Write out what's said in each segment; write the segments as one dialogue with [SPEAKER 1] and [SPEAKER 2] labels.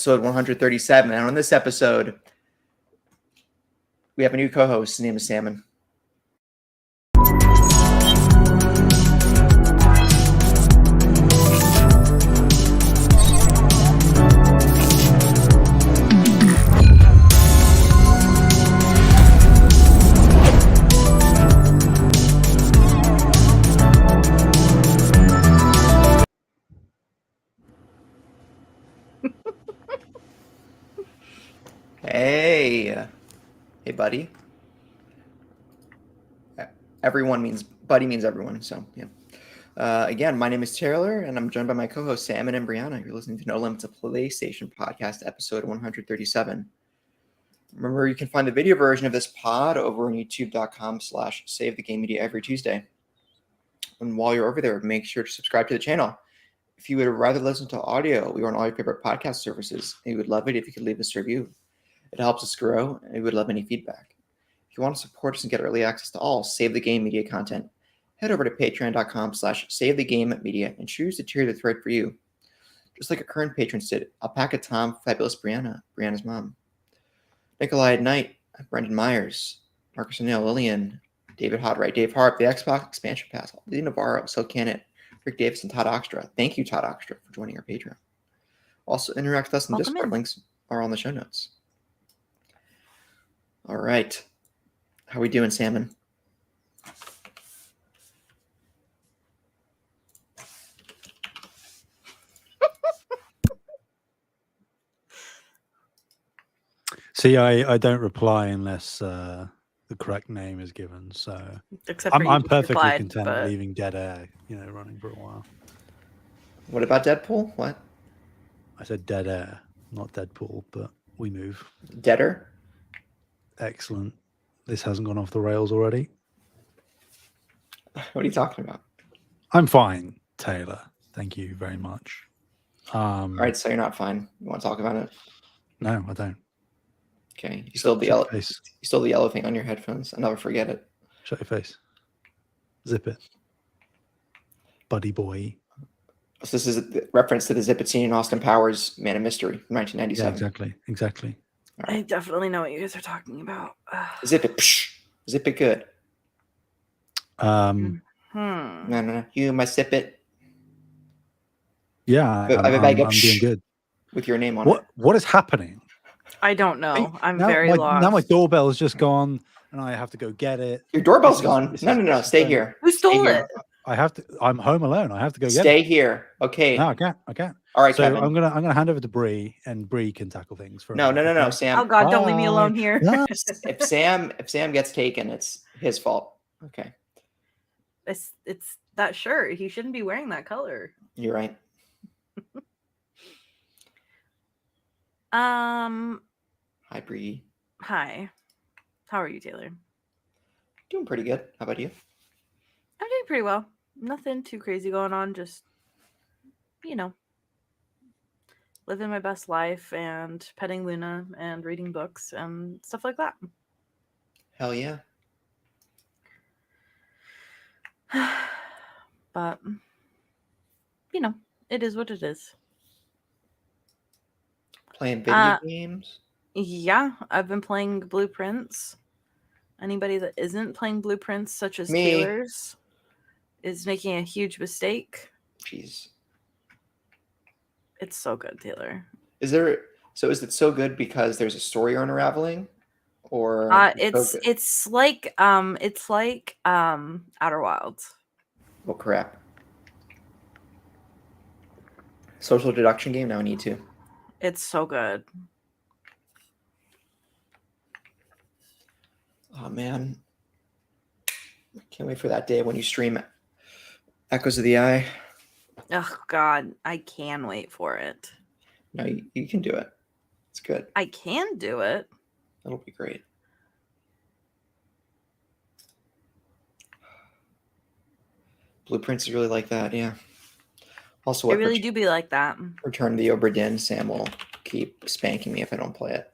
[SPEAKER 1] episode 137. And on this episode, we have a new co-host. His name is Salmon. Hey, buddy. Buddy means everyone. So yeah. Again, my name is Taylor, and I'm joined by my co-host Salmon and Brianna. You're listening to No Limits, a PlayStation podcast, episode 137. Remember, you can find the video version of this pod over on youtube.com/SaveTheGameMedia every Tuesday. And while you're over there, make sure to subscribe to the channel. If you would rather listen to audio, we are on all your favorite podcast services. And we would love it if you could leave us a review. It helps us grow, and we would love any feedback. If you want to support us and get early access to all Save the Game Media content, head over to patreon.com/SaveTheGameMedia and choose the tier that's right for you. Just like our current patrons did, Alpaca Tom, Fabulous Brianna, Brianna's mom, Nikolai at Night, Brendan Myers, Marcus O'Neill, Lillian, David Hodright, Dave Harp, the Xbox Expansion Pass, Lee Navarro, Sil Canet, Rick Davis, and Todd Oxtra. Thank you, Todd Oxtra, for joining our Patreon. Also, interact with us in the Discord. Links are on the show notes. All right. How we doing, Salmon?
[SPEAKER 2] See, I don't reply unless the correct name is given. So I'm perfectly content leaving dead air, running for a while.
[SPEAKER 1] What about Deadpool? What?
[SPEAKER 2] I said dead air, not Deadpool, but we move.
[SPEAKER 1] Deader?
[SPEAKER 2] Excellent. This hasn't gone off the rails already.
[SPEAKER 1] What are you talking about?
[SPEAKER 2] I'm fine, Taylor. Thank you very much.
[SPEAKER 1] All right, so you're not fine. You want to talk about it?
[SPEAKER 2] No, I don't.
[SPEAKER 1] Okay. You still have the yellow thing on your headphones. I'll never forget it.
[SPEAKER 2] Shut your face. Zip it. Buddy boy.
[SPEAKER 1] So this is a reference to the Zip It scene in Austin Powers' Man of Mystery, 1997.
[SPEAKER 2] Yeah, exactly.
[SPEAKER 3] Right. I definitely know what you guys are talking about.
[SPEAKER 1] Zip it. Psh, zip it good. No. You must zip it.
[SPEAKER 2] Yeah, I'm doing good.
[SPEAKER 1] With your name on it.
[SPEAKER 2] What is happening?
[SPEAKER 3] I don't know. I'm very lost.
[SPEAKER 2] Now my doorbell's just gone, and I have to go get it.
[SPEAKER 1] Your doorbell's gone. No. Stay here.
[SPEAKER 3] Who stole it?
[SPEAKER 2] I'm home alone. I have to go get it.
[SPEAKER 1] Stay here. Okay.
[SPEAKER 2] No, I can't.
[SPEAKER 1] All right,
[SPEAKER 2] so
[SPEAKER 1] Kevin.
[SPEAKER 2] I'm gonna hand over to Bree, and Bree can tackle things for
[SPEAKER 1] No, Sam.
[SPEAKER 3] Oh God, don't leave me alone here.
[SPEAKER 1] If Sam gets taken, it's his fault. Okay.
[SPEAKER 3] It's that shirt. He shouldn't be wearing that color.
[SPEAKER 1] You're right.
[SPEAKER 3] Hi,
[SPEAKER 1] Bree.
[SPEAKER 3] Hi. How are you, Taylor?
[SPEAKER 1] Doing pretty good. How about you?
[SPEAKER 3] I'm doing pretty well. Nothing too crazy going on. Just, living my best life and petting Luna and reading books and stuff like that.
[SPEAKER 1] Hell yeah.
[SPEAKER 3] But, it is what it is.
[SPEAKER 1] Playing video games?
[SPEAKER 3] Yeah, I've been playing Blueprints. Anybody that isn't playing Blueprints, such as Taylor's, is making a huge mistake.
[SPEAKER 1] Jeez.
[SPEAKER 3] It's so good, Taylor.
[SPEAKER 1] Is it so good because there's a story you're unraveling? Or
[SPEAKER 3] it's like Outer Wilds.
[SPEAKER 1] Well, crap. Social deduction game? Now I need to.
[SPEAKER 3] It's so good.
[SPEAKER 1] Oh, man. Can't wait for that day when you stream Echoes of the Eye.
[SPEAKER 3] Oh, God. I can wait for it.
[SPEAKER 1] No, you can do it. It's good.
[SPEAKER 3] I can do it.
[SPEAKER 1] It'll be great. Blueprints is really like that, yeah. Also,
[SPEAKER 3] I really do be like that.
[SPEAKER 1] Return to the Obra Dinn. Sam will keep spanking me if I don't play it.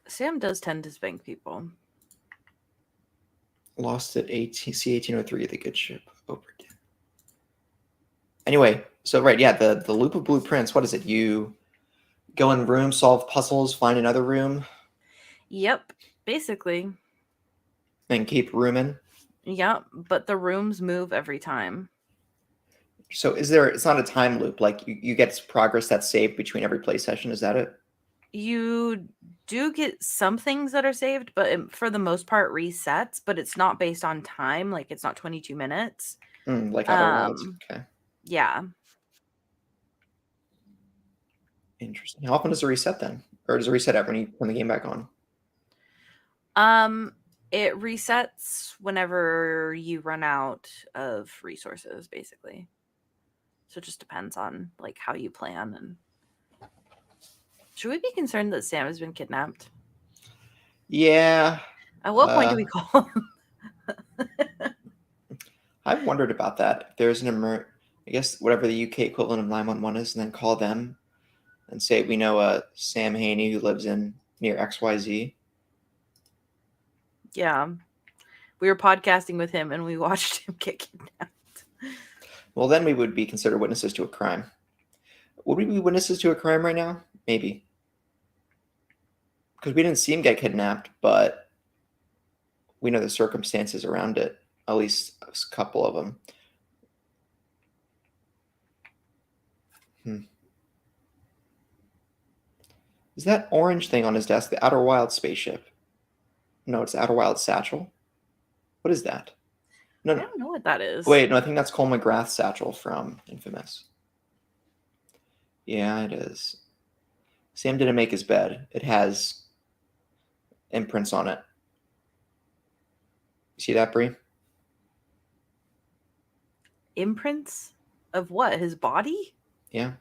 [SPEAKER 3] Sam does tend to spank people.
[SPEAKER 1] Lost at C-1803, the good ship. Obra Dinn. Anyway, so right, yeah, the loop of blueprints. What is it? You Go in room, solve puzzles, find another room.
[SPEAKER 3] Yep, basically.
[SPEAKER 1] Then keep rooming.
[SPEAKER 3] Yep, but the rooms move every time.
[SPEAKER 1] So it's not a time loop, like you get progress that's saved between every play session, is that it?
[SPEAKER 3] You do get some things that are saved, but it, for the most part resets, but it's not based on time, like it's not 22 minutes.
[SPEAKER 1] Like Outer Wilds. Okay.
[SPEAKER 3] Yeah.
[SPEAKER 1] Interesting. How often does it reset then? Or does it reset when you turn the game back on?
[SPEAKER 3] It resets whenever you run out of resources, basically. So it just depends on like how you plan. And should we be concerned that Sam has been kidnapped?
[SPEAKER 1] Yeah.
[SPEAKER 3] At what point do we call him?
[SPEAKER 1] I've wondered about that. If there's I guess whatever the UK equivalent of 911 is, and then call them and say we know Sam Haney who lives near XYZ.
[SPEAKER 3] Yeah. We were podcasting with him and we watched him get kidnapped.
[SPEAKER 1] Well, then we would be considered witnesses to a crime. Would we be witnesses to a crime right now? Maybe. Because we didn't see him get kidnapped, but we know the circumstances around it, at least a couple of them. Is that orange thing on his desk the Outer Wilds spaceship? No, it's the Outer Wilds satchel. What is that? No,
[SPEAKER 3] I don't know what that is.
[SPEAKER 1] Wait, no, I think that's Cole McGrath's satchel from Infamous. Yeah, it is. Sam didn't make his bed. It has imprints on it. You see that, Bree?
[SPEAKER 3] Imprints of what? His body?
[SPEAKER 1] Yeah.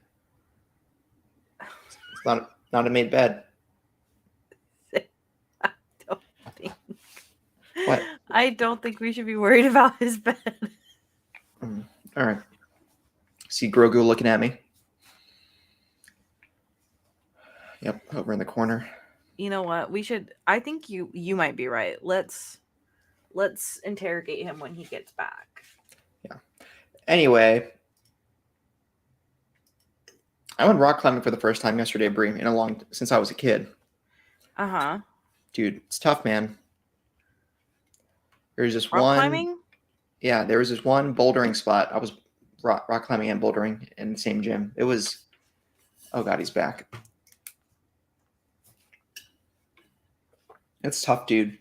[SPEAKER 1] It's not a made bed.
[SPEAKER 3] I don't think.
[SPEAKER 1] What?
[SPEAKER 3] I don't think we should be worried about his bed.
[SPEAKER 1] All right. See Grogu looking at me. Yep, over in the corner.
[SPEAKER 3] You know what? We should. I think you might be right. Let's interrogate him when he gets back.
[SPEAKER 1] Yeah. Anyway, I went rock climbing for the first time yesterday, Bree, since I was a kid. Dude, it's tough, man. There's this
[SPEAKER 3] rock climbing?
[SPEAKER 1] Yeah, there was this one bouldering spot. I was rock climbing and bouldering in the same gym. It was, oh God, he's back. It's tough, dude.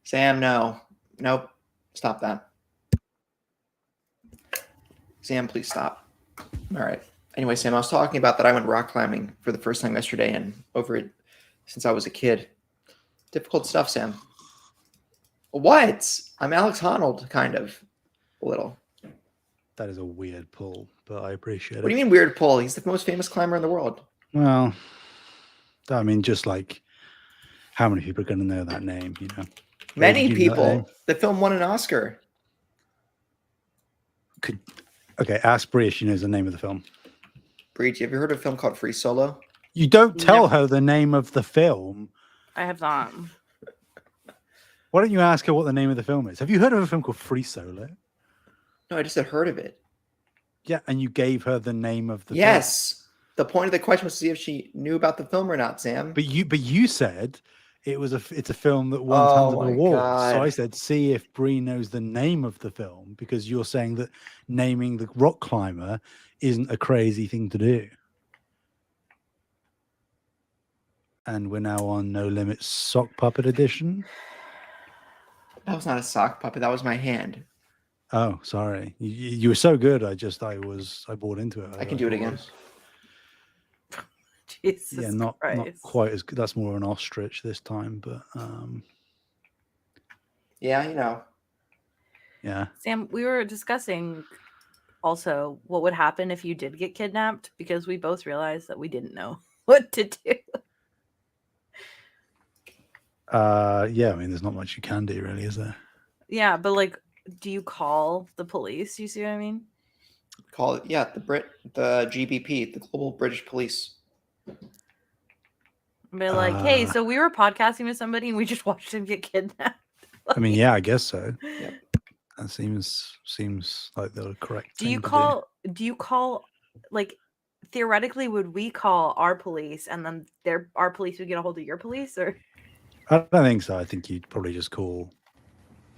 [SPEAKER 1] Sam, no. Nope. Stop that. Sam, please stop. All right. Anyway, Sam, I was talking about that I went rock climbing for the first time yesterday and over it since I was a kid. Difficult stuff, Sam. What? I'm Alex Honnold, kind of. A little.
[SPEAKER 2] That is a weird pull, but I appreciate it.
[SPEAKER 1] What do you mean weird pull? He's the most famous climber in the world.
[SPEAKER 2] Well, I mean, just like how many people are going to know that name, you know?
[SPEAKER 1] Many people. The film won an Oscar.
[SPEAKER 2] Okay, ask Bree if she knows the name of the film.
[SPEAKER 1] Bree, have you ever heard of a film called Free Solo?
[SPEAKER 2] You don't tell her the name of the film.
[SPEAKER 3] I have not.
[SPEAKER 1] Why
[SPEAKER 2] don't you ask her what the name of the film is? Have you heard of a film called Free Solo?
[SPEAKER 1] No, I just had heard of it.
[SPEAKER 2] Yeah, and you gave her the name of the film.
[SPEAKER 1] Yes. The point of the question was to see if she knew about the film or not, Sam.
[SPEAKER 2] But you said it's a film that won tons of awards.
[SPEAKER 1] God.
[SPEAKER 2] So I said, see if Bree knows the name of the film, because you're saying that naming the rock climber isn't a crazy thing to do. And we're now on No Limits Sock Puppet Edition.
[SPEAKER 1] That was not a sock puppet. That was my hand.
[SPEAKER 2] Oh, sorry. You were so good. I bought into it.
[SPEAKER 1] I can do it again.
[SPEAKER 3] Jesus
[SPEAKER 2] yeah, not quite as good. That's more of an ostrich this time, but
[SPEAKER 1] yeah, you know.
[SPEAKER 2] Yeah.
[SPEAKER 3] Sam, we were discussing also what would happen if you did get kidnapped, because we both realized that we didn't know what to do.
[SPEAKER 2] Yeah, I mean, there's not much you can do, really, is there?
[SPEAKER 3] Yeah, but like, do you call the police? You see what I mean?
[SPEAKER 1] Call it, yeah, the GBP, the Global British Police.
[SPEAKER 3] Be like, hey, so we were podcasting with somebody and we just watched him get kidnapped.
[SPEAKER 2] I mean, yeah, I guess so.
[SPEAKER 1] Yep.
[SPEAKER 2] That seems like the correct.
[SPEAKER 3] Do you call like theoretically, would we call our police and then our police would get a hold of your police, or?
[SPEAKER 2] I don't think so. I think you'd probably just call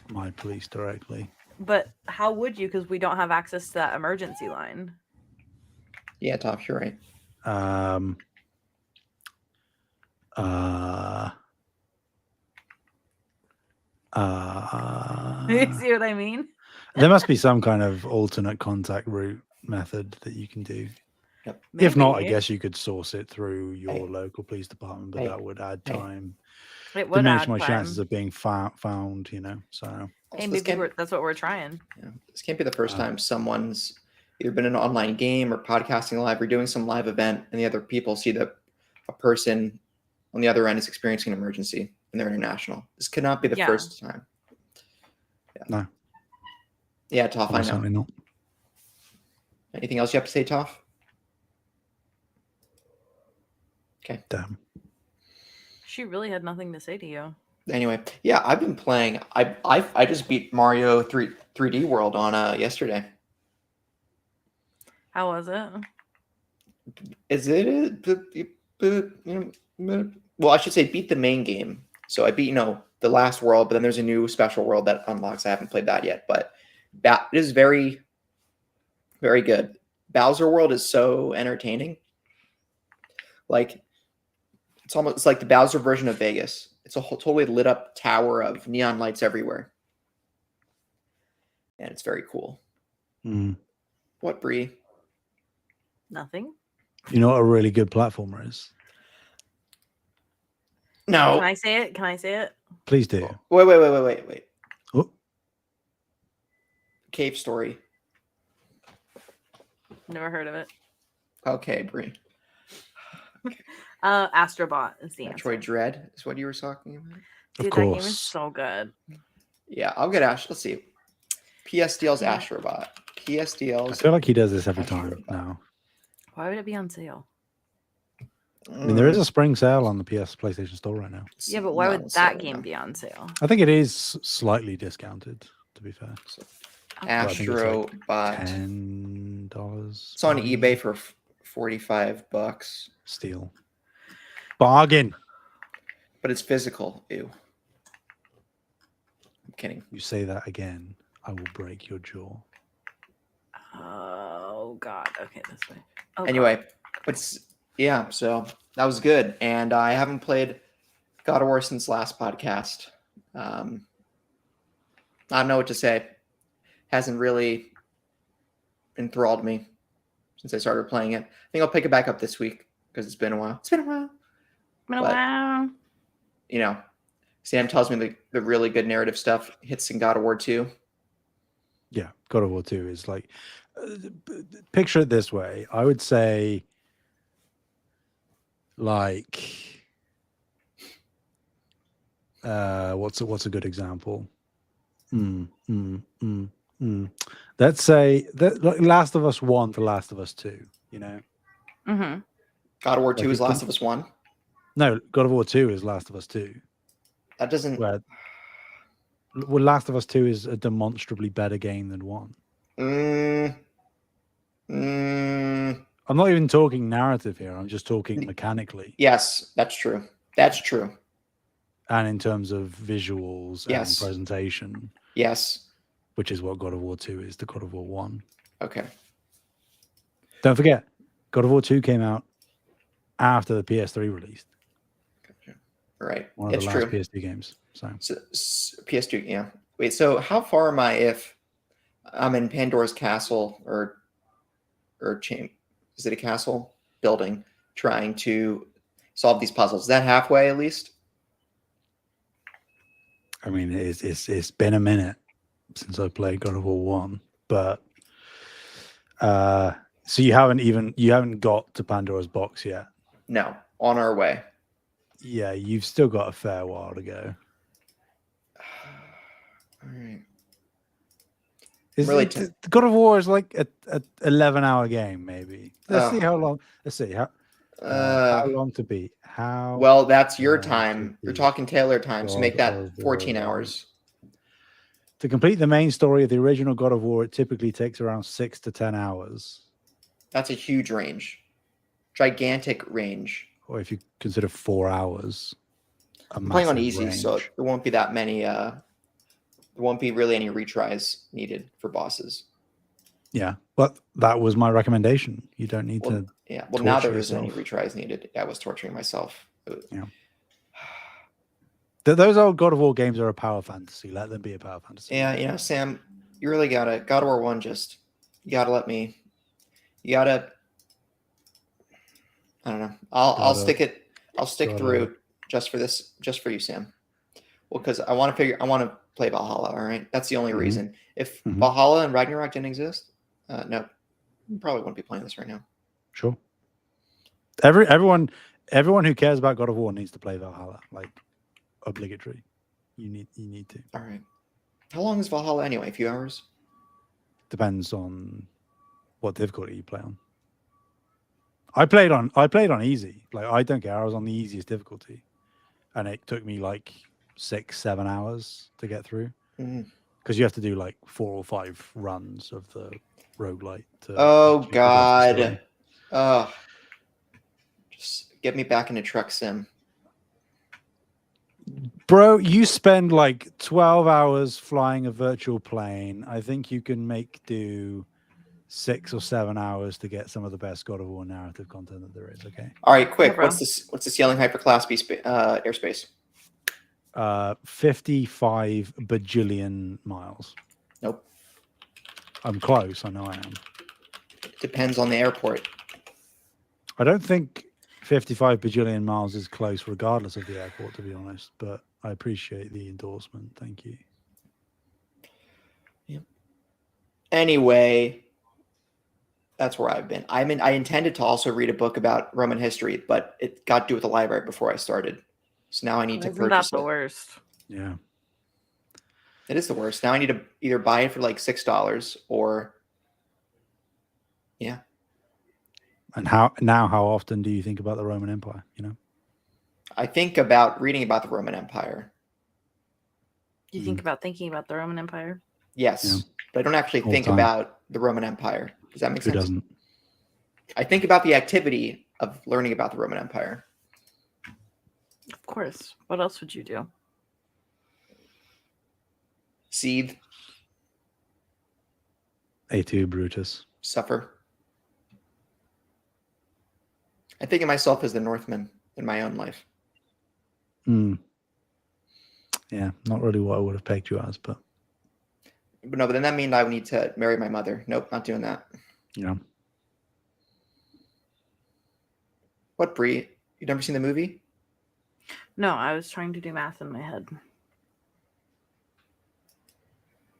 [SPEAKER 2] my police directly.
[SPEAKER 3] But how would you? Because we don't have access to that emergency line.
[SPEAKER 1] Yeah, Toph, you're right.
[SPEAKER 3] You see what I mean?
[SPEAKER 2] There must be some kind of alternate contact route method that you can do.
[SPEAKER 1] Yep.
[SPEAKER 2] If not, I guess you could source it through your local police department, but that would add time.
[SPEAKER 3] It would
[SPEAKER 2] diminish
[SPEAKER 3] add
[SPEAKER 2] my
[SPEAKER 3] time.
[SPEAKER 2] chances of being found, So
[SPEAKER 3] hey, maybe that's what we're trying.
[SPEAKER 1] Yeah, this can't be the first time someone's either been in an online game or podcasting live or doing some live event, and the other people see that a person on the other end is experiencing an emergency and they're international. This could not be the first time.
[SPEAKER 2] Yeah. No.
[SPEAKER 1] Yeah, Toph, I know.
[SPEAKER 2] Certainly not.
[SPEAKER 1] Anything else you have to say, Toph? Okay.
[SPEAKER 2] Damn.
[SPEAKER 3] She really had nothing to say to you.
[SPEAKER 1] Anyway, yeah, I've been playing. I just beat Mario 3D World on yesterday.
[SPEAKER 3] How was it?
[SPEAKER 1] Is it? Well, I should say beat the main game. So I beat the last world, but then there's a new special world that unlocks. I haven't played that yet, but that is very, very good. Bowser World is so entertaining. Like it's like the Bowser version of Vegas. It's a whole totally lit up tower of neon lights everywhere. And it's very cool.
[SPEAKER 2] Mm.
[SPEAKER 1] What, Bree?
[SPEAKER 3] Nothing.
[SPEAKER 2] You know what a really good platformer is?
[SPEAKER 1] No.
[SPEAKER 3] Can I say it?
[SPEAKER 2] Please do.
[SPEAKER 1] Wait.
[SPEAKER 2] Oh.
[SPEAKER 1] Cave Story.
[SPEAKER 3] Never heard of it.
[SPEAKER 1] Okay, Bree.
[SPEAKER 3] Astrobot is the answer.
[SPEAKER 1] Metroid Dread is what you were talking about?
[SPEAKER 3] Dude, that game is so good.
[SPEAKER 1] Yeah, I'll get Ash. Let's see. PSDL's Astrobot. PSDL's.
[SPEAKER 2] I feel like he does this every time now.
[SPEAKER 3] Why would it be on sale?
[SPEAKER 2] I mean, there is a spring sale on the PlayStation Store right now.
[SPEAKER 3] Yeah, but why would that game be on sale?
[SPEAKER 2] I think it is slightly discounted, to be fair.
[SPEAKER 1] Astrobot.
[SPEAKER 2] $10.
[SPEAKER 1] It's on eBay for $45.
[SPEAKER 2] Steal. Bargain.
[SPEAKER 1] But it's physical. Ew. I'm kidding.
[SPEAKER 2] You say that again, I will break your jaw.
[SPEAKER 3] Oh God. Okay, this way. Oh,
[SPEAKER 1] anyway, so that was good. And I haven't played God of War since last podcast. I don't know what to say. Hasn't really enthralled me since I started playing it. I think I'll pick it back up this week because it's been a while. Sam tells me the really good narrative stuff hits in God of War 2.
[SPEAKER 2] Yeah, God of War 2 is like, picture it this way. I would say, like, what's a good example? Let's say that Last of Us 1 to Last of Us 2,
[SPEAKER 3] Mm-hmm.
[SPEAKER 1] God of War 2 is Last of Us 1?
[SPEAKER 2] No, God of War 2 is Last of Us 2.
[SPEAKER 1] That doesn't...
[SPEAKER 2] Well, Last of Us 2 is a demonstrably better game than 1. I'm not even talking narrative here. I'm just talking mechanically.
[SPEAKER 1] Yes, that's true. That's true.
[SPEAKER 2] And in terms of visuals and presentation.
[SPEAKER 1] Yes.
[SPEAKER 2] Which is what God of War 2 is to God of War 1.
[SPEAKER 1] Okay.
[SPEAKER 2] Don't forget, God of War 2 came out after the PS3 released.
[SPEAKER 1] Gotcha. Right.
[SPEAKER 2] One of the last PS2 games. So
[SPEAKER 1] PS2, yeah. Wait, so how far am I if I'm in Pandora's castle or chain? Is it a castle building trying to solve these puzzles? Is that halfway at least?
[SPEAKER 2] I mean, it's been a minute since I played God of War 1, but so you haven't got to Pandora's box yet?
[SPEAKER 1] No, on our way.
[SPEAKER 2] Yeah, you've still got a fair while to go.
[SPEAKER 1] All right.
[SPEAKER 2] God of War is like a 11-hour game, maybe. Let's see how long. Let's see how long to beat.
[SPEAKER 1] Well, that's your time. You're talking Taylor time, so make that 14 hours.
[SPEAKER 2] To complete the main story of the original God of War, it typically takes around 6 to 10 hours.
[SPEAKER 1] That's a huge range. gigantic range.
[SPEAKER 2] Or if you consider 4 hours,
[SPEAKER 1] I'm playing on easy, so there won't be that many. There won't be really any retries needed for bosses.
[SPEAKER 2] Yeah, but that was my recommendation. You don't need to.
[SPEAKER 1] Yeah, well, now there isn't any retries needed. I was torturing myself.
[SPEAKER 2] Yeah. Those old God of War games are a power fantasy. Let them be a power fantasy.
[SPEAKER 1] Yeah, Sam, you really gotta God of War 1. Just you gotta let me. You gotta. I don't know. I'll stick it. I'll stick through just for this, just for you, Sam. Well, because I want to play Valhalla. All right, that's the only reason. If Valhalla and Ragnarok didn't exist, no, probably wouldn't be playing this right now.
[SPEAKER 2] Sure. Everyone who cares about God of War needs to play Valhalla. Like, obligatory. You need to.
[SPEAKER 1] All right. How long is Valhalla anyway? A few hours?
[SPEAKER 2] Depends on what difficulty you play on. I played on easy. Like, I don't care. I was on the easiest difficulty, and it took me like 6-7 hours to get through. Because you have to do like 4 or 5 runs of the roguelite.
[SPEAKER 1] Oh God! Just get me back into Truck Sim.
[SPEAKER 2] Bro, you spend like 12 hours flying a virtual plane. I think you can make do 6 or 7 hours to get some of the best God of War narrative content that there is. Okay.
[SPEAKER 1] All right, quick. What's the ceiling height for Class B airspace?
[SPEAKER 2] 55 bajillion miles.
[SPEAKER 1] Nope.
[SPEAKER 2] I'm close. I know I am.
[SPEAKER 1] Depends on the airport.
[SPEAKER 2] I don't think 55 bajillion miles is close regardless of the airport, to be honest, but I appreciate the endorsement. Thank you.
[SPEAKER 1] Yep. Anyway, that's where I've been. I intended to also read a book about Roman history, but it got due at the library before I started. So now I need to purchase it.
[SPEAKER 3] That's the worst.
[SPEAKER 2] Yeah.
[SPEAKER 1] It is the worst. Now I need to either buy it for like $6 or yeah.
[SPEAKER 2] And how often do you think about the Roman Empire? You know,
[SPEAKER 1] I think about reading about the Roman Empire.
[SPEAKER 3] You think about thinking about the Roman Empire?
[SPEAKER 1] Yes, but I don't actually think about the Roman Empire. Does that make sense?
[SPEAKER 2] Who doesn't?
[SPEAKER 1] I think about the activity of learning about the Roman Empire.
[SPEAKER 3] Of course. What else would you do?
[SPEAKER 1] Seethe.
[SPEAKER 2] A2 Brutus.
[SPEAKER 1] Suffer. I think of myself as the Northman in my own life.
[SPEAKER 2] Yeah, not really what I would have pegged you as, but
[SPEAKER 1] no, but then that means I would need to marry my mother. Nope, not doing that.
[SPEAKER 2] Yeah.
[SPEAKER 1] What, Bree? You never seen the movie?
[SPEAKER 3] No, I was trying to do math in my head.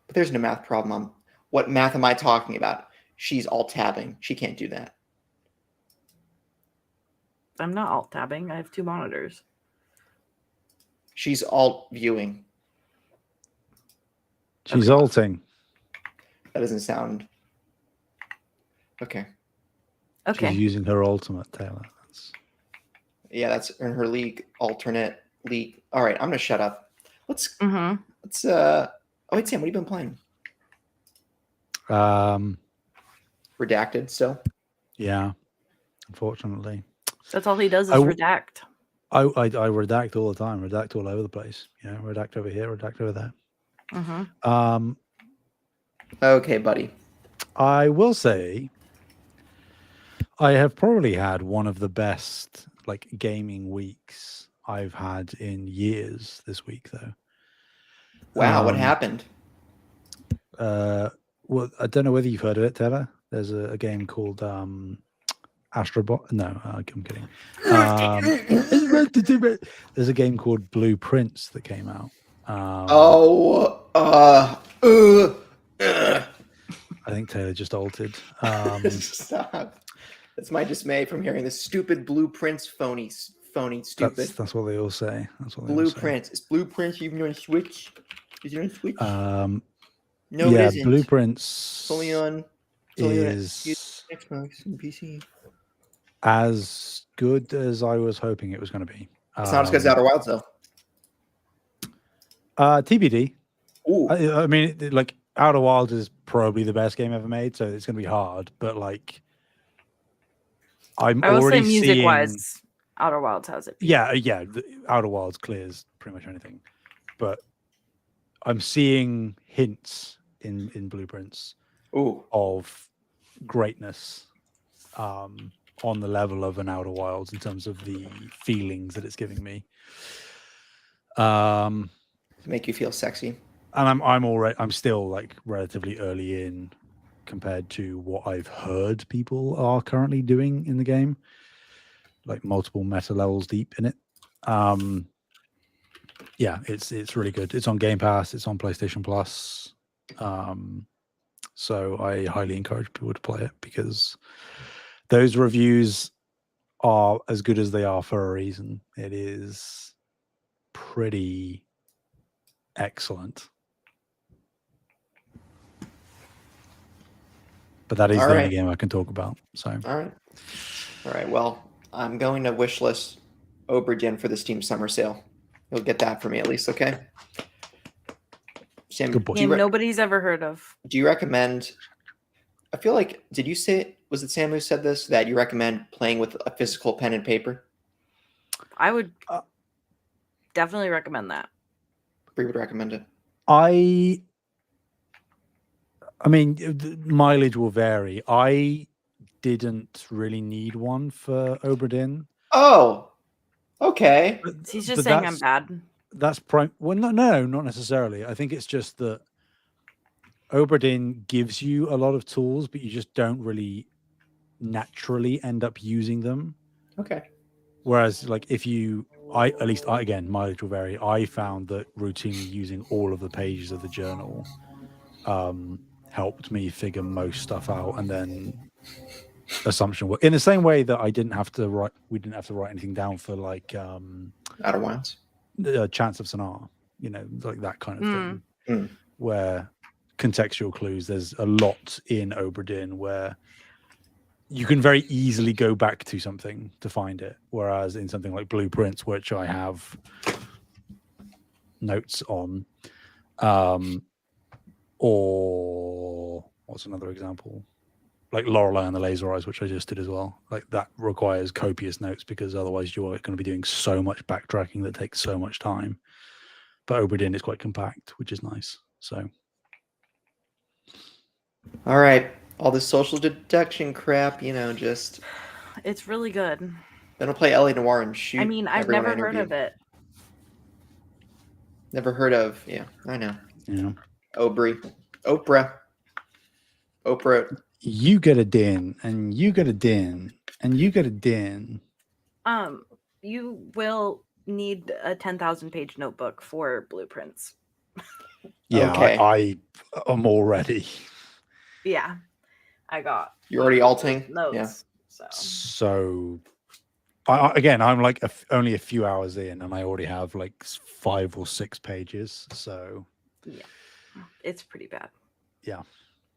[SPEAKER 1] But there's no math problem. What math am I talking about? She's alt-tabbing. She can't do that.
[SPEAKER 3] I'm not alt-tabbing. I have 2 monitors.
[SPEAKER 1] She's alt-viewing.
[SPEAKER 2] She's alting.
[SPEAKER 1] That doesn't sound... Okay.
[SPEAKER 3] Okay.
[SPEAKER 2] She's using her ultimate, Taylor.
[SPEAKER 1] Yeah, that's in her alternate league. All right, I'm gonna shut up. Let's oh wait, Sam, what have you been playing? Redacted still?
[SPEAKER 2] Yeah, unfortunately.
[SPEAKER 3] That's all he does is redact.
[SPEAKER 2] I redact all the time, redact all over the place. You know, redact over here, redact over there.
[SPEAKER 1] Okay, buddy.
[SPEAKER 2] I will say I have probably had one of the best like gaming weeks I've had in years this week, though.
[SPEAKER 1] Wow, what happened?
[SPEAKER 2] Well, I don't know whether you've heard of it, Taylor. There's a game called Astrobot. No, I'm kidding. There's a game called Blueprints that came out. I think Taylor just altered.
[SPEAKER 1] Stop. That's my dismay from hearing the stupid Blueprints phony, stupid.
[SPEAKER 2] That's what they all say.
[SPEAKER 1] Blueprints. Is Blueprints even on Switch? Is it on Switch?
[SPEAKER 2] No,
[SPEAKER 1] it isn't.
[SPEAKER 2] Blueprints
[SPEAKER 1] it's only on Xbox and PC.
[SPEAKER 2] As good as I was hoping it was going to be.
[SPEAKER 1] It's not as good as Outer Wilds, though.
[SPEAKER 2] TBD.
[SPEAKER 1] Ooh.
[SPEAKER 2] I mean, like, Outer Wilds is probably the best game ever made, so it's going to be hard. But, like, I'm
[SPEAKER 3] I will say
[SPEAKER 2] already
[SPEAKER 3] music
[SPEAKER 2] seeing.
[SPEAKER 3] wise, Outer Wilds has it. beat.
[SPEAKER 2] Yeah. The Outer Wilds clears pretty much anything, but I'm seeing hints in blueprints
[SPEAKER 1] Ooh.
[SPEAKER 2] of greatness on the level of an Outer Wilds in terms of the feelings that it's giving me.
[SPEAKER 1] To make you feel sexy.
[SPEAKER 2] And I'm still like relatively early in compared to what I've heard people are currently doing in the game, like multiple meta levels deep in it. Yeah, it's really good. It's on Game Pass. It's on PlayStation Plus. So I highly encourage people to play it because those reviews are as good as they are for a reason. It is pretty excellent. But that is
[SPEAKER 1] All
[SPEAKER 2] the
[SPEAKER 1] right.
[SPEAKER 2] only game I can talk about. So
[SPEAKER 1] All right. Well, I'm going to wishlist Oberdin for the Steam Summer Sale. You'll get that for me at least, okay? Sam,
[SPEAKER 2] Good boy.
[SPEAKER 3] Game nobody's ever heard of.
[SPEAKER 1] do you recommend? I feel like, did you say, was it Sam who said this, that you recommend playing with a physical pen and paper?
[SPEAKER 3] I would definitely recommend that.
[SPEAKER 1] Bree would recommend it.
[SPEAKER 2] I mean, the mileage will vary. I didn't really need one for Oberdin.
[SPEAKER 1] Oh, okay.
[SPEAKER 3] He's just
[SPEAKER 2] But
[SPEAKER 3] saying I'm bad.
[SPEAKER 2] That's prime. Well, no, not necessarily. I think it's just that Oberdin gives you a lot of tools, but you just don't really naturally end up using them.
[SPEAKER 1] Okay.
[SPEAKER 2] Whereas, like, again, mileage will vary. I found that routinely using all of the pages of the journal helped me figure most stuff out, and then assumption work in the same way that we didn't have to write anything down for like
[SPEAKER 1] Outer Wilds.
[SPEAKER 2] Chance of Sonar, like that kind of thing, where contextual clues, there's a lot in Oberdin where you can very easily go back to something to find it, whereas in something like Blueprints, which I have notes on, or what's another example, like Lorelei and the Laser Eyes, which I just did as well, like that requires copious notes because otherwise you are going to be doing so much backtracking that takes so much time. But Oberdin is quite compact, which is nice. So
[SPEAKER 1] all right, all this social deduction crap, just
[SPEAKER 3] It's really good.
[SPEAKER 1] then I'll play LA Noire and shoot.
[SPEAKER 3] I mean, I've
[SPEAKER 1] everyone I
[SPEAKER 3] never heard
[SPEAKER 1] interview.
[SPEAKER 3] of it.
[SPEAKER 1] Never heard of, yeah, I know.
[SPEAKER 2] yeah,
[SPEAKER 1] Oprah.
[SPEAKER 2] you get a din, and you get a din, and you get a din.
[SPEAKER 3] You will need a 10,000 page notebook for blueprints.
[SPEAKER 2] Yeah,
[SPEAKER 1] Okay.
[SPEAKER 2] I am already.
[SPEAKER 3] Yeah, I got.
[SPEAKER 1] You're already alting?
[SPEAKER 3] Notes.
[SPEAKER 1] Yeah.
[SPEAKER 2] So I'm like only a few hours in, and I already have like 5 or 6 pages. So
[SPEAKER 3] yeah, it's pretty bad.
[SPEAKER 2] Yeah,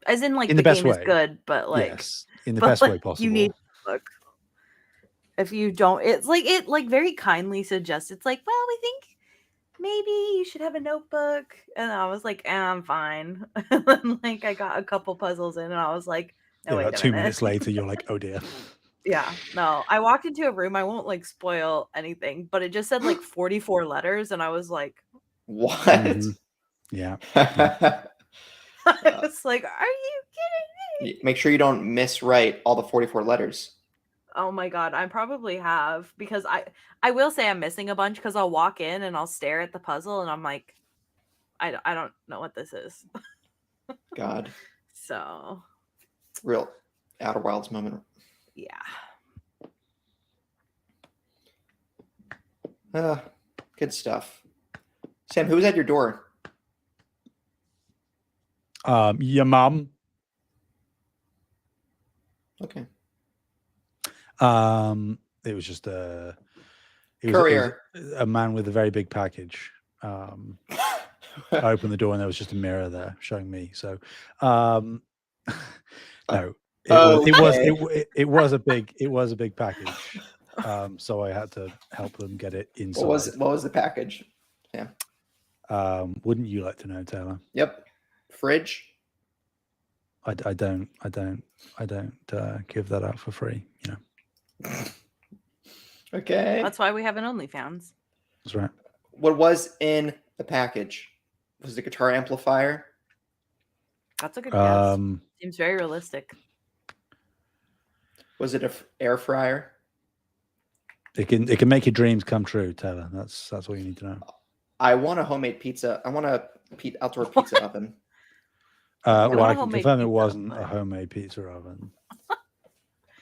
[SPEAKER 3] as in like
[SPEAKER 2] in
[SPEAKER 3] the
[SPEAKER 2] best
[SPEAKER 3] game
[SPEAKER 2] way.
[SPEAKER 3] is good, but like
[SPEAKER 2] yes, in the best way possible.
[SPEAKER 3] You need a book. If you don't, it's like it very kindly suggests. It's like, well, we think maybe you should have a notebook, and I was like, I'm fine. And then, like, I got a couple puzzles in, and I was like, no, wait,
[SPEAKER 2] about 2 minutes later, you're like, oh dear.
[SPEAKER 3] Yeah, no, I walked into a room. I won't like spoil anything, but it just said like 44 letters, and I was like,
[SPEAKER 1] what?
[SPEAKER 2] Mm-hmm. Yeah.
[SPEAKER 3] I was like, are you kidding me?
[SPEAKER 1] Make sure you don't miswrite all the 44 letters.
[SPEAKER 3] Oh my god, I probably have, because I will say I'm missing a bunch, because I'll walk in and I'll stare at the puzzle and I'm like, I don't know what this is.
[SPEAKER 1] God.
[SPEAKER 3] So
[SPEAKER 1] Real Outer Wilds moment.
[SPEAKER 3] yeah.
[SPEAKER 1] Good stuff. Sam, who's at your door?
[SPEAKER 2] Your mum.
[SPEAKER 1] Okay.
[SPEAKER 2] It was just a
[SPEAKER 1] Courier.
[SPEAKER 2] a man with a very big package. I opened the door and there was just a mirror there showing me. So, no, it was a big package. So I had to help them get it inside.
[SPEAKER 1] What was the package? Yeah.
[SPEAKER 2] Wouldn't you like to know, Taylor?
[SPEAKER 1] Yep. Fridge.
[SPEAKER 2] I don't give that out for free.
[SPEAKER 1] Okay.
[SPEAKER 3] That's why we have an OnlyFans.
[SPEAKER 2] That's right.
[SPEAKER 1] What was in the package? Was the guitar amplifier?
[SPEAKER 3] That's a good guess.
[SPEAKER 2] Um,
[SPEAKER 3] Seems very realistic.
[SPEAKER 1] Was it an air fryer?
[SPEAKER 2] it can make your dreams come true, Taylor. That's all you need to know.
[SPEAKER 1] I want a homemade pizza. I want a outdoor pizza oven.
[SPEAKER 3] don't
[SPEAKER 2] Well,
[SPEAKER 3] want
[SPEAKER 2] I
[SPEAKER 3] a
[SPEAKER 2] can
[SPEAKER 3] homemade
[SPEAKER 2] confirm it
[SPEAKER 3] pizza
[SPEAKER 2] wasn't
[SPEAKER 3] oven.
[SPEAKER 2] a homemade pizza oven.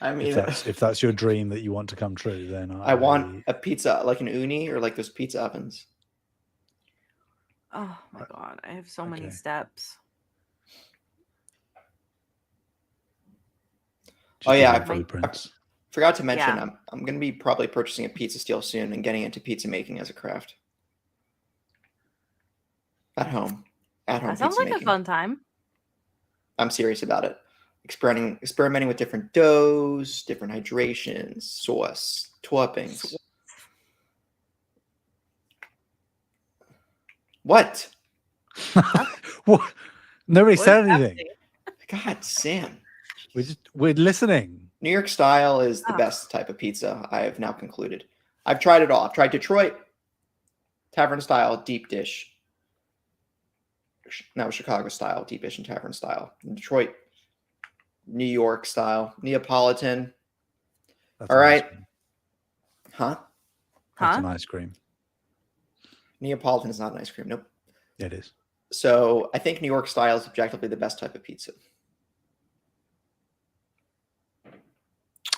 [SPEAKER 1] I mean,
[SPEAKER 2] If that's your dream that you want to come true, then
[SPEAKER 1] I want a pizza like an uni or like those pizza ovens.
[SPEAKER 3] Oh my god, I have so many
[SPEAKER 2] Okay.
[SPEAKER 3] steps.
[SPEAKER 2] Just
[SPEAKER 1] Oh, yeah,
[SPEAKER 2] Google
[SPEAKER 1] I
[SPEAKER 2] blueprints.
[SPEAKER 1] Forgot to mention,
[SPEAKER 3] Yeah.
[SPEAKER 1] I'm going to be probably purchasing a pizza steel soon and getting into pizza making as a craft. At home. At home
[SPEAKER 3] That sounds
[SPEAKER 1] pizza
[SPEAKER 3] like
[SPEAKER 1] making.
[SPEAKER 3] a fun time.
[SPEAKER 1] I'm serious about it. Experimenting with different doughs, different hydrations, sauce, toppings. What?
[SPEAKER 2] What? Nobody
[SPEAKER 3] What
[SPEAKER 2] said
[SPEAKER 3] is
[SPEAKER 2] anything.
[SPEAKER 1] God, Sam.
[SPEAKER 2] We're listening.
[SPEAKER 1] New York style is the
[SPEAKER 3] Ugh.
[SPEAKER 1] best type of pizza. I have now concluded. I've tried it all. I've tried Detroit, tavern style, deep dish. Now Chicago style, deep dish and tavern style. Detroit, New York style, Neapolitan.
[SPEAKER 2] That's
[SPEAKER 1] All
[SPEAKER 2] an
[SPEAKER 1] right.
[SPEAKER 2] ice cream.
[SPEAKER 1] Huh?
[SPEAKER 2] That's
[SPEAKER 3] Huh?
[SPEAKER 2] an ice cream.
[SPEAKER 1] Neapolitan is not an ice cream. Nope.
[SPEAKER 2] It is.
[SPEAKER 1] So I think New York style is objectively the best type of pizza.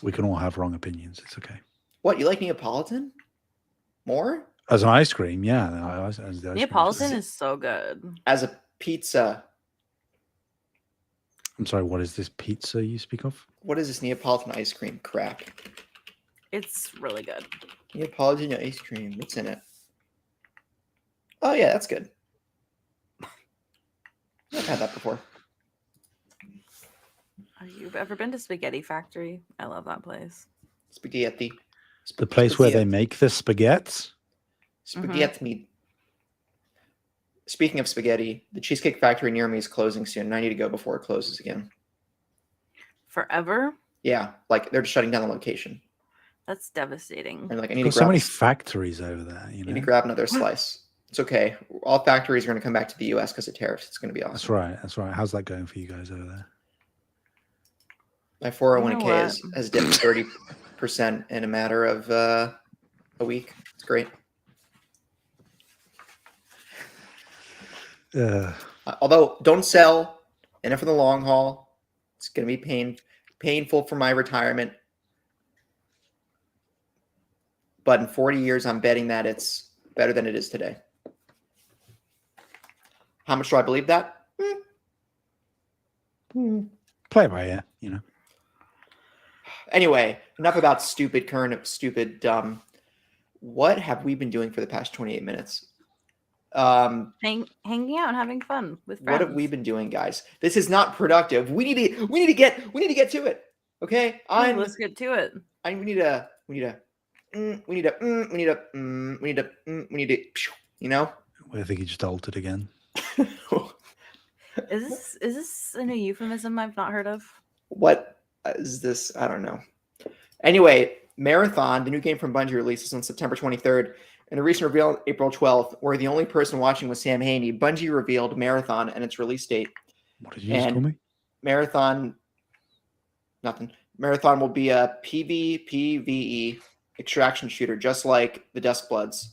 [SPEAKER 2] We can all have wrong opinions. It's okay.
[SPEAKER 1] What, you like Neapolitan more?
[SPEAKER 2] As an ice cream, yeah. As the ice cream.
[SPEAKER 3] Neapolitan is so good.
[SPEAKER 1] As a pizza,
[SPEAKER 2] I'm sorry, what is this pizza you speak of?
[SPEAKER 1] what is this Neapolitan ice cream crap?
[SPEAKER 3] It's really good.
[SPEAKER 1] Neapolitan ice cream. What's in it? Oh, yeah, that's good. I've had that before.
[SPEAKER 3] Have you ever been to Spaghetti Factory? I love that place.
[SPEAKER 1] Spaghetti.
[SPEAKER 2] The place where they
[SPEAKER 1] Spaghetti.
[SPEAKER 2] make the spaghettis?
[SPEAKER 1] Spaghetti. Speaking of spaghetti, the Cheesecake Factory near me is closing soon, and I need to go before it closes again.
[SPEAKER 3] Forever?
[SPEAKER 1] Yeah, like they're just shutting down the location.
[SPEAKER 3] That's devastating.
[SPEAKER 1] And like I need
[SPEAKER 2] Got
[SPEAKER 1] to
[SPEAKER 2] so
[SPEAKER 1] grab,
[SPEAKER 2] many factories over there, you
[SPEAKER 1] need to
[SPEAKER 2] know?
[SPEAKER 1] grab another slice. It's okay. All factories are going to come back to the U.S. because of tariffs. It's going to be awesome.
[SPEAKER 2] That's right. That's right. How's that going for you guys over there?
[SPEAKER 1] My 401k
[SPEAKER 3] You know
[SPEAKER 1] has dipped 30% in a matter of a week. It's great. Although, don't sell. In it for the long haul. It's going to be painful for my retirement. But in 40 years, I'm betting that it's better than it is today. How much do I believe that?
[SPEAKER 2] Play it by ear, you know.
[SPEAKER 1] Anyway, enough about stupid, dumb. What have we been doing for the past 28 minutes?
[SPEAKER 3] Hanging out and having fun with friends.
[SPEAKER 1] What have we been doing, guys? This is not productive. We need to get to it. Okay?
[SPEAKER 3] Let's get to it.
[SPEAKER 1] We need to, you know?
[SPEAKER 2] I think he just altered again.
[SPEAKER 3] Is this a new euphemism I've not heard of?
[SPEAKER 1] What is this? I don't know. Anyway, Marathon, the new game from Bungie, releases on September 23rd. In a recent reveal on April 12th, where the only person watching was Sam Haney, Bungie revealed Marathon and its release date.
[SPEAKER 2] What did you just call me?
[SPEAKER 1] Marathon, nothing. Marathon will be a PvPvE extraction shooter, just like the Duskbloods.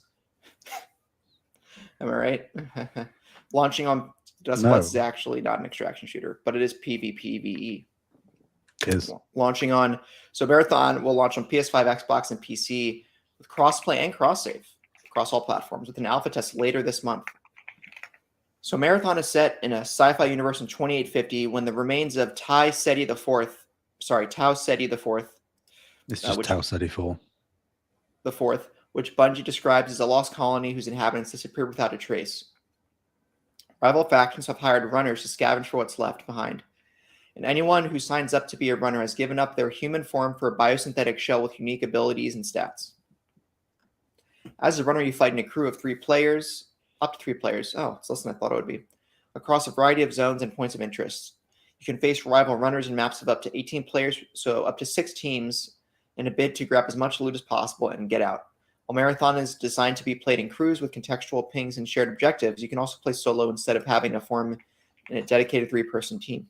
[SPEAKER 1] Am I right? Launching on Duskbloods is actually not an extraction shooter, but it is PvPvE.
[SPEAKER 2] It is.
[SPEAKER 1] Launching on, so Marathon will launch on PS5, Xbox, and PC with crossplay and cross-save across all platforms with an alpha test later this month. So Marathon is set in a sci-fi universe in 2850 when the remains of Tau Ceti IV.
[SPEAKER 2] It's just Tau Ceti 4.
[SPEAKER 1] The fourth, which Bungie describes as a lost colony whose inhabitants disappeared without a trace. Rival factions have hired runners to scavenge for what's left behind. And anyone who signs up to be a runner has given up their human form for a biosynthetic shell with unique abilities and stats. As a runner, you fight in a crew of up to 3 players. Oh, it's less than I thought it would be. Across a variety of zones and points of interest. You can face rival runners in maps of up to 18 players, so up to 6 teams in a bid to grab as much loot as possible and get out. While Marathon is designed to be played in crews with contextual pings and shared objectives, you can also play solo instead of having to form in a dedicated 3-person team.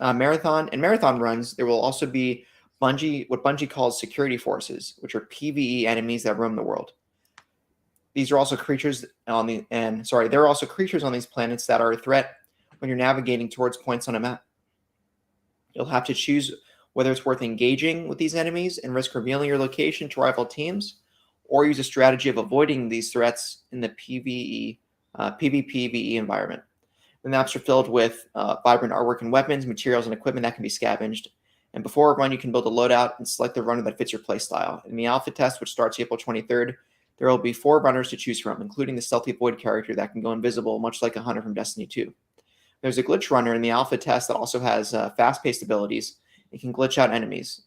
[SPEAKER 1] Marathon runs, there will also be what Bungie calls security forces, which are PvE enemies that roam the world. These are also creatures there are also creatures on these planets that are a threat when you're navigating towards points on a map. You'll have to choose whether it's worth engaging with these enemies and risk revealing your location to rival teams, or use a strategy of avoiding these threats in the PvPvE environment. The maps are filled with vibrant artwork and weapons, materials, and equipment that can be scavenged. And before a run, you can build a loadout and select the runner that fits your playstyle. In the alpha test, which starts April 23rd, there will be 4 runners to choose from, including the stealthy Void character that can go invisible, much like a hunter from Destiny 2. There's a glitch runner in the alpha test that also has fast-paced abilities. It can glitch out enemies.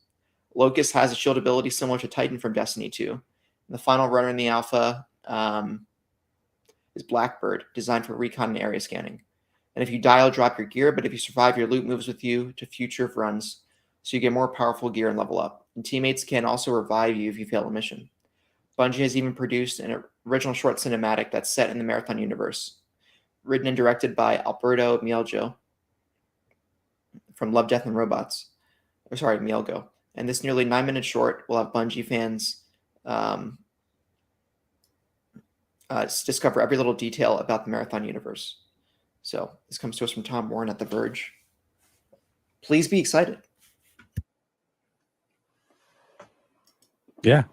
[SPEAKER 1] Locust has a shield ability similar to Titan from Destiny 2. And the final runner in the alpha is Blackbird, designed for recon and area scanning. And if you die, you'll drop your gear, but if you survive, your loot moves with you to future runs, so you get more powerful gear and level up. And teammates can also revive you if you fail a mission. Bungie has even produced an original short cinematic that's set in the Marathon universe, written and directed by Alberto Mielgo from Love, Death, and Robots. Mielgo. And this nearly 9-minute short will have Bungie fans discover every little detail about the Marathon universe. So this comes to us from Tom Warren at The Verge. Please be excited.
[SPEAKER 2] Yeah.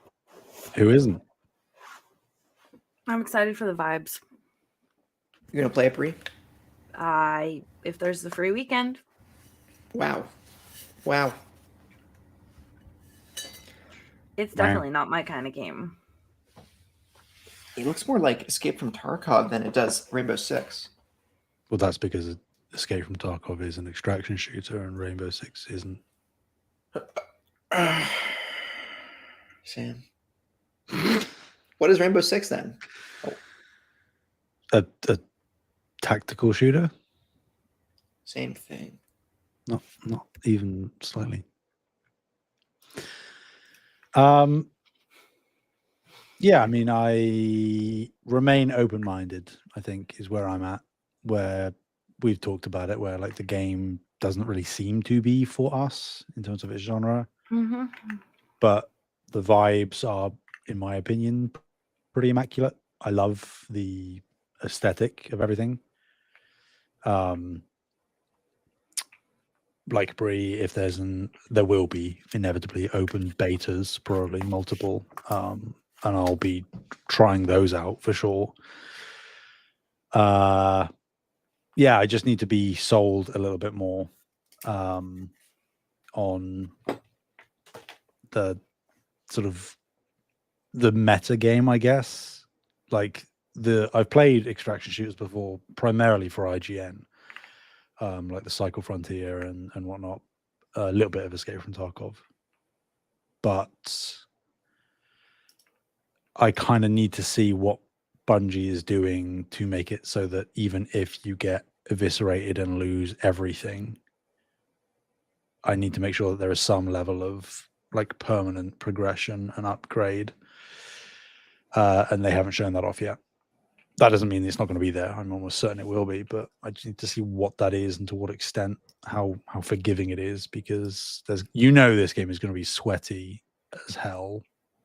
[SPEAKER 2] Who isn't?
[SPEAKER 3] I'm excited for the vibes.
[SPEAKER 1] You're going to play it, Bree?
[SPEAKER 3] If there's the free weekend.
[SPEAKER 1] Wow.
[SPEAKER 3] It's definitely not my kind of game.
[SPEAKER 1] It looks more like Escape from Tarkov than it does Rainbow Six.
[SPEAKER 2] Well, that's because Escape from Tarkov is an extraction shooter and Rainbow Six isn't.
[SPEAKER 1] Sam. What is Rainbow Six then?
[SPEAKER 2] A tactical shooter?
[SPEAKER 1] Same thing.
[SPEAKER 2] Not even slightly. Yeah, I mean, I remain open-minded, I think, is where I'm at, where we've talked about it, where like the game doesn't really seem to be for us in terms of its genre.
[SPEAKER 3] Mm-hmm.
[SPEAKER 2] But the vibes are, in my opinion, pretty immaculate. I love the aesthetic of everything. Like Bree, if there will be inevitably open betas, probably multiple, and I'll be trying those out for sure. Yeah, I just need to be sold a little bit more on the sort of the meta game, I guess. Like I've played extraction shooters before, primarily for IGN. Like the Cycle Frontier and whatnot, a little bit of Escape from Tarkov. But I kind of need to see what Bungie is doing to make it so that even if you get eviscerated and lose everything, I need to make sure that there is some level of like permanent progression and upgrade. And they haven't shown that off yet. That doesn't mean it's not going to be there. I'm almost certain it will be, but I just need to see what that is and to what extent, how forgiving it is, because this game is going to be sweaty as hell,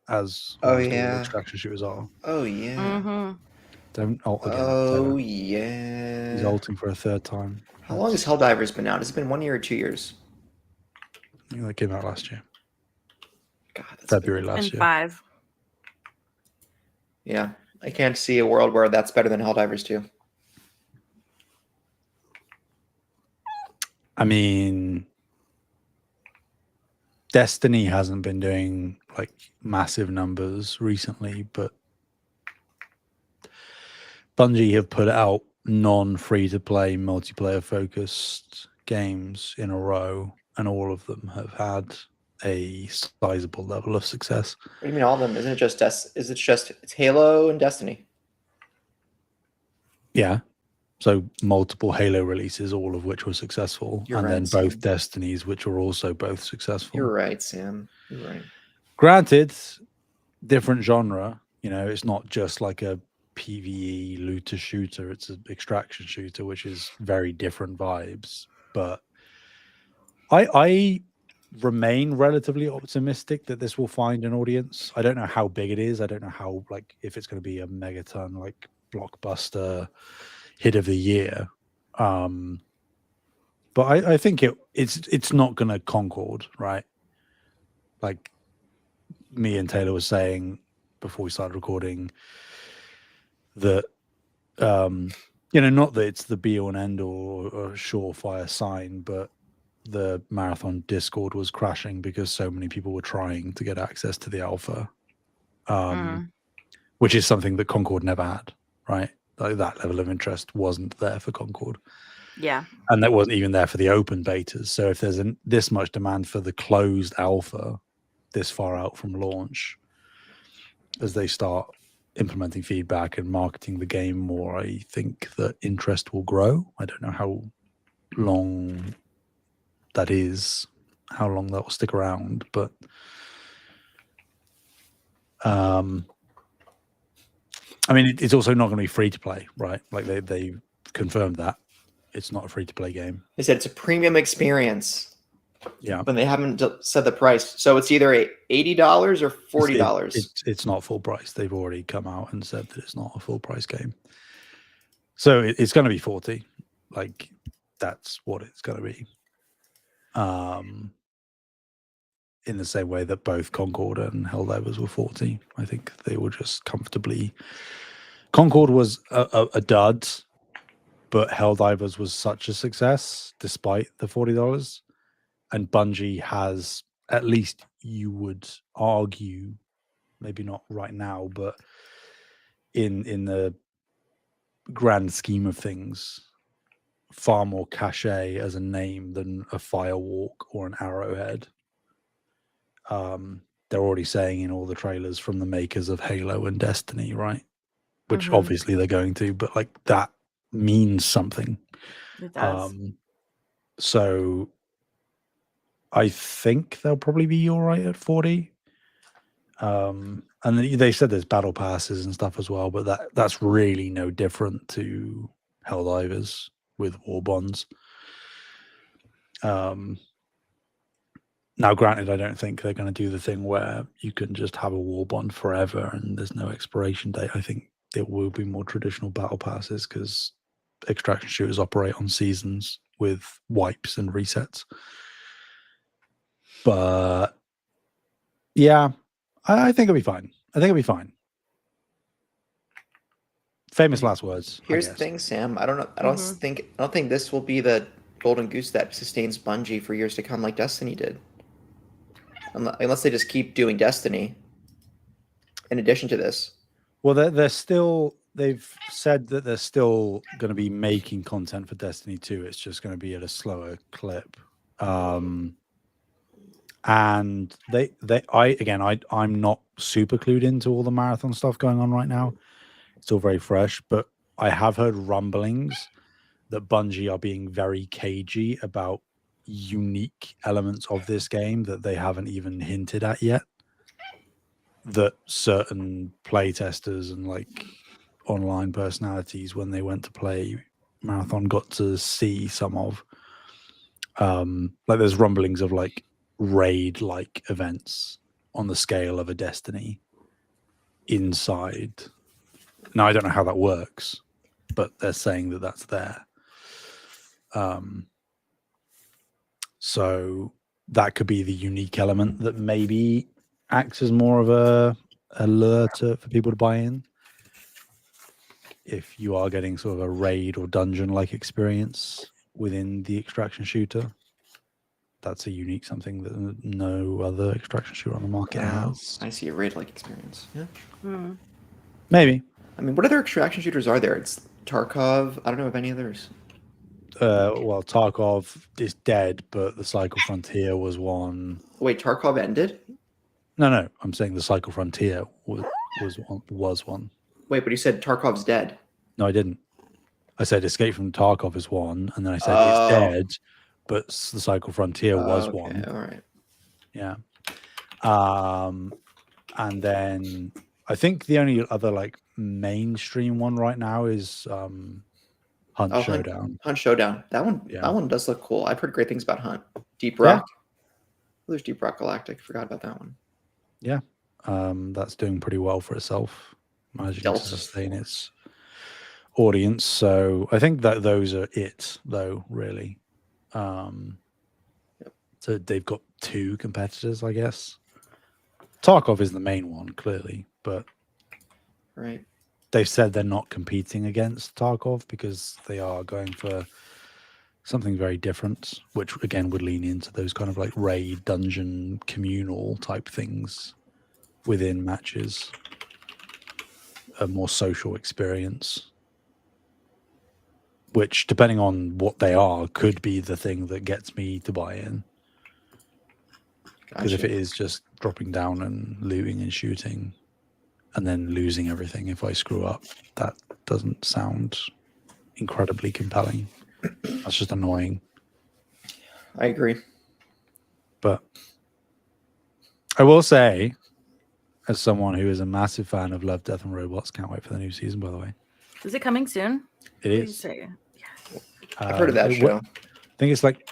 [SPEAKER 2] as almost all extraction shooters are.
[SPEAKER 1] Oh yeah.
[SPEAKER 3] Mm-hmm.
[SPEAKER 2] Don't alt again.
[SPEAKER 1] Oh yeah.
[SPEAKER 2] He's alting for a third time.
[SPEAKER 1] How long has Helldivers been out? Has it been 1 year or 2 years?
[SPEAKER 2] I think that came out last year.
[SPEAKER 1] God, that's
[SPEAKER 2] February last year.
[SPEAKER 3] 5.
[SPEAKER 1] Yeah. I can't see a world where that's better than Helldivers 2.
[SPEAKER 2] I mean, Destiny hasn't been doing like massive numbers recently, but Bungie have put out non-free-to-play, multiplayer-focused games in a row, and all of them have had a sizable level of success.
[SPEAKER 1] What do you mean all of them? Isn't it just it's Halo and Destiny?
[SPEAKER 2] Yeah. So multiple Halo releases, all of which were successful,
[SPEAKER 1] You're
[SPEAKER 2] and
[SPEAKER 1] right,
[SPEAKER 2] then both
[SPEAKER 1] Sam.
[SPEAKER 2] Destinies, which were also both successful.
[SPEAKER 1] You're right, Sam. You're right.
[SPEAKER 2] Granted, different genre. You know, it's not just like a PvE looter shooter; it's an extraction shooter, which is very different vibes. But I remain relatively optimistic that this will find an audience. I don't know how big it is. I don't know how, like, if it's going to be a megaton like blockbuster hit of the year. But I think it's not going to Concord, right? Like me and Taylor was saying before we started recording that not that it's the be all and end all or a surefire sign, but the marathon Discord was crashing because so many people were trying to get access to the alpha, which is something that Concord never had, right? Like that level of interest wasn't there for Concord.
[SPEAKER 3] Yeah.
[SPEAKER 2] And that wasn't even there for the open betas. So if there's this much demand for the closed alpha this far out from launch, as they start implementing feedback and marketing the game more, I think that interest will grow. I don't know how long that is, how long that will stick around, but I mean, it's also not going to be free to play, right? Like they confirmed that it's not a free to play game.
[SPEAKER 1] They said it's a premium experience.
[SPEAKER 2] Yeah,
[SPEAKER 1] but they haven't said the price. So it's either $80 or $40.
[SPEAKER 2] It's not full price. They've already come out and said that it's not a full price game. So it's going to be 40. Like that's what it's going to be. In the same way that both Concord and Helldivers were 40. I think they were just comfortably. Concord was a dud, but Helldivers was such a success despite the $40. And Bungie has, at least you would argue, maybe not right now, but in the grand scheme of things, far more cachet as a name than a Firewalk or an Arrowhead. They're already saying in all the trailers from the makers of Halo and Destiny, right? Which obviously they're going to, but like that means something.
[SPEAKER 3] It does.
[SPEAKER 2] So I think they'll probably be all right at 40. And they said there's battle passes and stuff as well, but that's really no different to Helldivers with war bonds. Now, granted, I don't think they're going to do the thing where you can just have a war bond forever and there's no expiration date. I think it will be more traditional battle passes because extraction shooters operate on seasons with wipes and resets. But yeah, I think it'll be fine. Famous last words.
[SPEAKER 1] Here's the thing, Sam. I don't know. I don't think this will be the golden goose that sustains Bungie for years to come, like Destiny did. Unless they just keep doing Destiny. In addition to this,
[SPEAKER 2] well, they've said that they're still going to be making content for Destiny 2. It's just going to be at a slower clip. And I'm not super clued into all the marathon stuff going on right now. It's all very fresh, but I have heard rumblings that Bungie are being very cagey about unique elements of this game that they haven't even hinted at yet, that certain playtesters and like online personalities, when they went to play Marathon, got to see some of. Like there's rumblings of like raid like events on the scale of a Destiny inside. Now I don't know how that works, but they're saying that that's there. So that could be the unique element that maybe acts as more of a lure for people to buy in. If you are getting sort of a raid or dungeon like experience within the extraction shooter, that's a unique something that no other extraction shooter on the market has.
[SPEAKER 1] I see a raid like experience. Yeah.
[SPEAKER 2] Maybe.
[SPEAKER 1] I mean, what other extraction shooters are there? It's Tarkov. I don't know of any others.
[SPEAKER 2] Well, Tarkov is dead, but the Cycle Frontier was one.
[SPEAKER 1] Wait, Tarkov ended?
[SPEAKER 2] No. I'm saying the Cycle Frontier was one.
[SPEAKER 1] Wait, but you said Tarkov's dead.
[SPEAKER 2] No, I didn't. I said Escape from Tarkov is one, and then I said It's
[SPEAKER 1] Oh.
[SPEAKER 2] Dead, but the Cycle Frontier was
[SPEAKER 1] Okay,
[SPEAKER 2] one.
[SPEAKER 1] all right.
[SPEAKER 2] Yeah. And then I think the only other like mainstream one right now is Hunt Showdown.
[SPEAKER 1] Hunt Showdown. That
[SPEAKER 2] Yeah.
[SPEAKER 1] one does look cool. I've heard great things about Hunt. Deep
[SPEAKER 2] Yeah.
[SPEAKER 1] Rock. There's Deep Rock Galactic. Forgot about that one.
[SPEAKER 2] Yeah. That's doing pretty well for itself, managing
[SPEAKER 1] Delta.
[SPEAKER 2] to sustain its audience. So I think that those are it, though, really. So they've got two competitors, I guess. Tarkov is the main one, clearly, but
[SPEAKER 1] Right.
[SPEAKER 2] they've said they're not competing against Tarkov because they are going for something very different, which again would lean into those kind of like raid, dungeon, communal type things within matches. A more social experience, which, depending on what they are, could be the thing that gets me to buy in. Because if it is just dropping down and looting and shooting and then losing everything if I screw up, that doesn't sound incredibly compelling. That's just annoying.
[SPEAKER 1] I agree.
[SPEAKER 2] But I will say, as someone who is a massive fan of Love, Death and Robots, can't wait for the new season, by the way.
[SPEAKER 3] Is it coming soon?
[SPEAKER 2] It is.
[SPEAKER 3] Say?
[SPEAKER 1] I've heard of that show.
[SPEAKER 2] I think it's like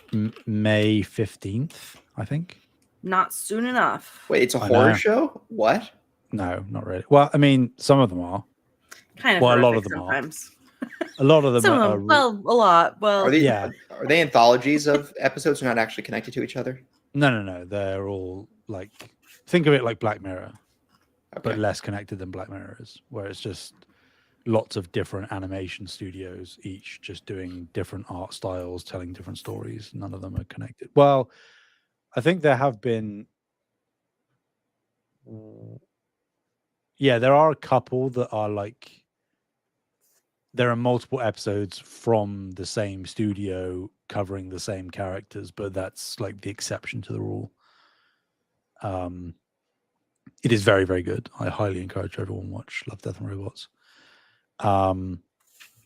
[SPEAKER 2] May 15th, I think.
[SPEAKER 3] Not soon enough.
[SPEAKER 1] Wait, it's a horror show? What?
[SPEAKER 2] No, not really. Well, I mean, some of them are.
[SPEAKER 3] Kind of.
[SPEAKER 2] Well, a lot of them
[SPEAKER 3] sometimes.
[SPEAKER 2] A lot of them
[SPEAKER 3] Some
[SPEAKER 2] are.
[SPEAKER 3] of them, well, a lot. Well,
[SPEAKER 1] Are they,
[SPEAKER 2] yeah.
[SPEAKER 1] Are they anthologies of episodes not actually connected to each other?
[SPEAKER 2] No. They're all like, think of it like Black Mirror,
[SPEAKER 1] Okay.
[SPEAKER 2] but less connected than Black Mirror is, where it's just lots of different animation studios, each just doing different art styles, telling different stories. None of them are connected. Well, I think there have been. Yeah, there are a couple that are like. There are multiple episodes from the same studio covering the same characters, but that's like the exception to the rule. It is very, very good. I highly encourage everyone to watch Love, Death and Robots.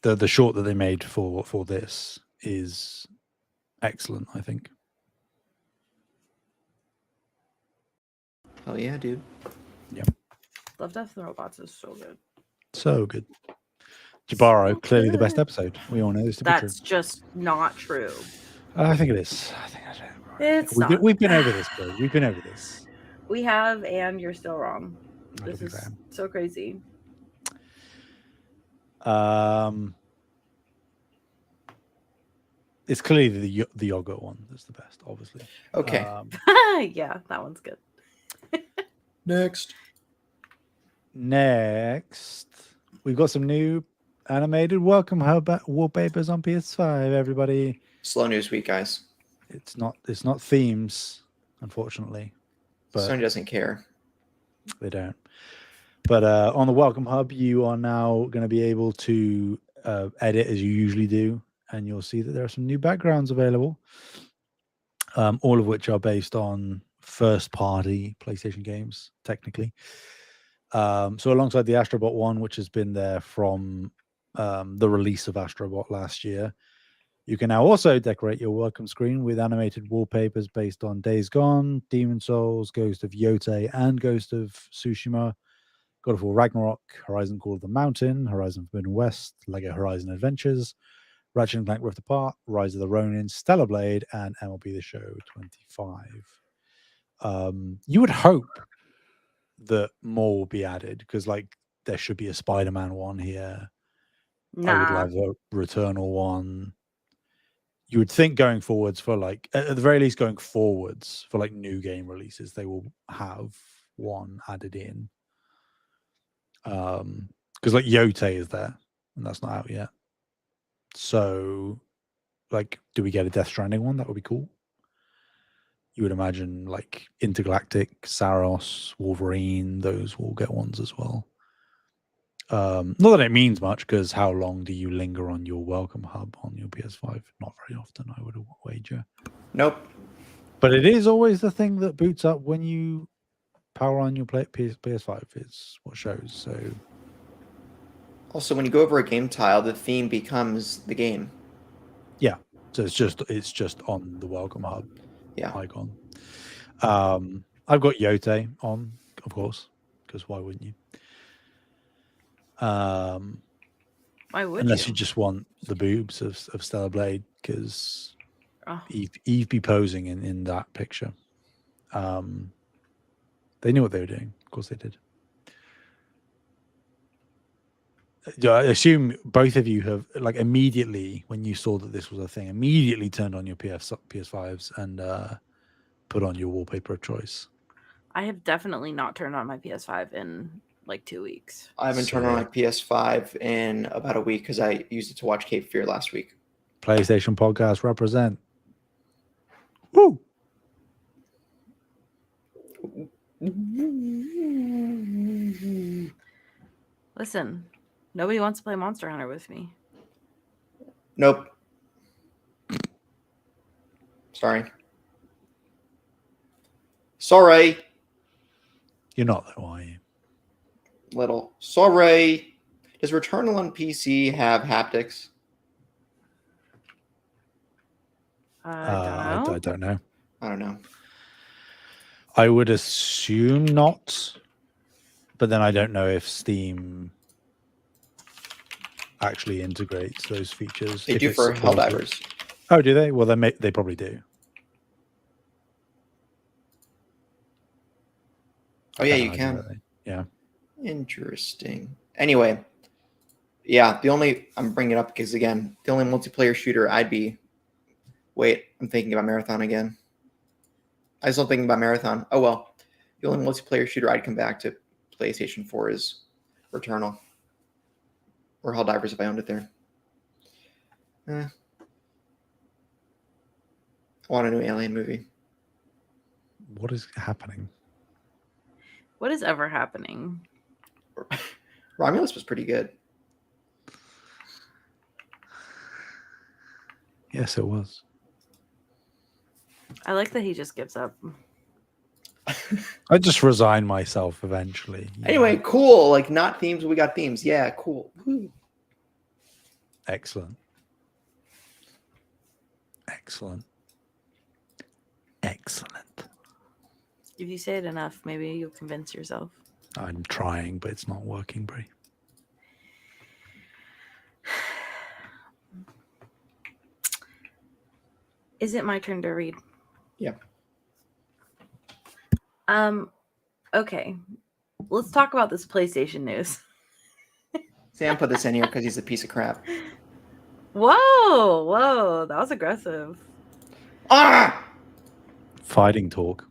[SPEAKER 2] The short that they made for this is excellent, I think.
[SPEAKER 1] Oh yeah, dude.
[SPEAKER 2] Yeah.
[SPEAKER 3] Love, Death and Robots is so good.
[SPEAKER 2] So good. Jabaro,
[SPEAKER 3] So
[SPEAKER 2] clearly the best
[SPEAKER 3] good.
[SPEAKER 2] episode. We all know this to be true.
[SPEAKER 3] That's just not true.
[SPEAKER 2] I think it is. I think
[SPEAKER 3] It's
[SPEAKER 2] we've
[SPEAKER 3] not.
[SPEAKER 2] we've been over this, bro. We've been over this.
[SPEAKER 3] We have, and you're still wrong.
[SPEAKER 2] I
[SPEAKER 3] This
[SPEAKER 2] don't think
[SPEAKER 3] is
[SPEAKER 2] I am.
[SPEAKER 3] so crazy.
[SPEAKER 2] It's clearly the yogurt one that's the best, obviously.
[SPEAKER 1] Okay.
[SPEAKER 3] Yeah, that one's good.
[SPEAKER 1] Next,
[SPEAKER 2] we've got some new animated Welcome Hub wallpapers on PS5. Everybody,
[SPEAKER 1] slow news week, guys.
[SPEAKER 2] it's not themes, unfortunately, but
[SPEAKER 1] Sony doesn't care.
[SPEAKER 2] they don't. But on the Welcome Hub, you are now going to be able to edit as you usually do, and you'll see that there are some new backgrounds available, all of which are based on first-party PlayStation games, technically. So alongside the Astrobot one, which has been there from the release of Astrobot last year, you can now also decorate your welcome screen with animated wallpapers based on Days Gone, Demon Souls, Ghost of Yotei, and Ghost of Tsushima, God of War Ragnarok, Horizon Call of the Mountain, Horizon Forbidden West, Lego Horizon Adventures, Ratchet & Clank Rift Apart, Rise of the Ronin, Stellar Blade, and MLB The Show 25. You would hope that more will be added, because like there should be a Spider-Man one here. I would love a Returnal one. You would think going forwards for like, at the very least going forwards for like new game releases, they will have one added in. Because like Yotei is there and that's not out yet. So like, do we get a Death Stranding one? That would be cool. You would imagine like Intergalactic, Saros, Wolverine, those will get ones as well. Not that it means much, because how long do you linger on your Welcome Hub on your PS5? Not very often, I would wager.
[SPEAKER 1] Nope.
[SPEAKER 2] But it is always the thing that boots up when you power on your PS5. It's what shows. So
[SPEAKER 1] Also, when you go over a game tile, the theme becomes the game.
[SPEAKER 2] So it's just on the welcome hub
[SPEAKER 1] Yeah.
[SPEAKER 2] icon. I've got Yote on, of course, because why wouldn't you?
[SPEAKER 3] Why would
[SPEAKER 2] Unless
[SPEAKER 3] you?
[SPEAKER 2] you just want the boobs of Stellar Blade, because
[SPEAKER 3] Oh,
[SPEAKER 2] Eve be posing in that picture. They knew what they were doing. Of course they did. I assume both of you have, like, immediately when you saw that this was a thing, immediately turned on your PS5s and put on your wallpaper of choice.
[SPEAKER 3] I have definitely not turned on my PS5 in like 2 weeks.
[SPEAKER 1] I haven't turned on my PS5 in about a week because I used it to watch Cape Fear last week.
[SPEAKER 2] PlayStation podcast represent. Woo!
[SPEAKER 3] Listen, nobody wants to play Monster Hunter with me.
[SPEAKER 1] Nope. Sorry.
[SPEAKER 2] You're not though, are you?
[SPEAKER 1] Little. Sorry. Does Returnal on PC have haptics?
[SPEAKER 3] I don't know.
[SPEAKER 2] I don't know.
[SPEAKER 1] I don't know.
[SPEAKER 2] I would assume not, but then I don't know if Steam actually integrates those features.
[SPEAKER 1] They
[SPEAKER 2] if
[SPEAKER 1] do
[SPEAKER 2] it's
[SPEAKER 1] for
[SPEAKER 2] supported.
[SPEAKER 1] Helldivers.
[SPEAKER 2] Oh, do they? Well, they probably do.
[SPEAKER 1] Oh, yeah,
[SPEAKER 2] I
[SPEAKER 1] you
[SPEAKER 2] imagine
[SPEAKER 1] can.
[SPEAKER 2] that yeah.
[SPEAKER 1] Interesting. Anyway, I'm bringing it up because, again, the only multiplayer shooter I'm thinking about Marathon again. I was still thinking about Marathon. Oh, well. The only multiplayer shooter I'd come back to PlayStation 4 is Returnal. Or Helldivers if I owned it there. I want a new Alien movie.
[SPEAKER 2] What is happening?
[SPEAKER 3] What is ever happening?
[SPEAKER 1] Romulus was pretty good.
[SPEAKER 2] Yes, it was.
[SPEAKER 3] I like that he just gives up.
[SPEAKER 2] I just resign myself eventually.
[SPEAKER 1] Anyway, cool. Like, not themes, but we got themes. Yeah, cool. Woo.
[SPEAKER 2] Excellent.
[SPEAKER 3] If you say it enough, maybe you'll convince yourself.
[SPEAKER 2] I'm trying, but it's not working, Bree.
[SPEAKER 3] Is it my turn to read?
[SPEAKER 1] Yeah.
[SPEAKER 3] Okay. Let's talk about this PlayStation news.
[SPEAKER 1] Sam put this in here because he's a piece of crap.
[SPEAKER 3] Whoa, that was aggressive.
[SPEAKER 2] Fighting talk.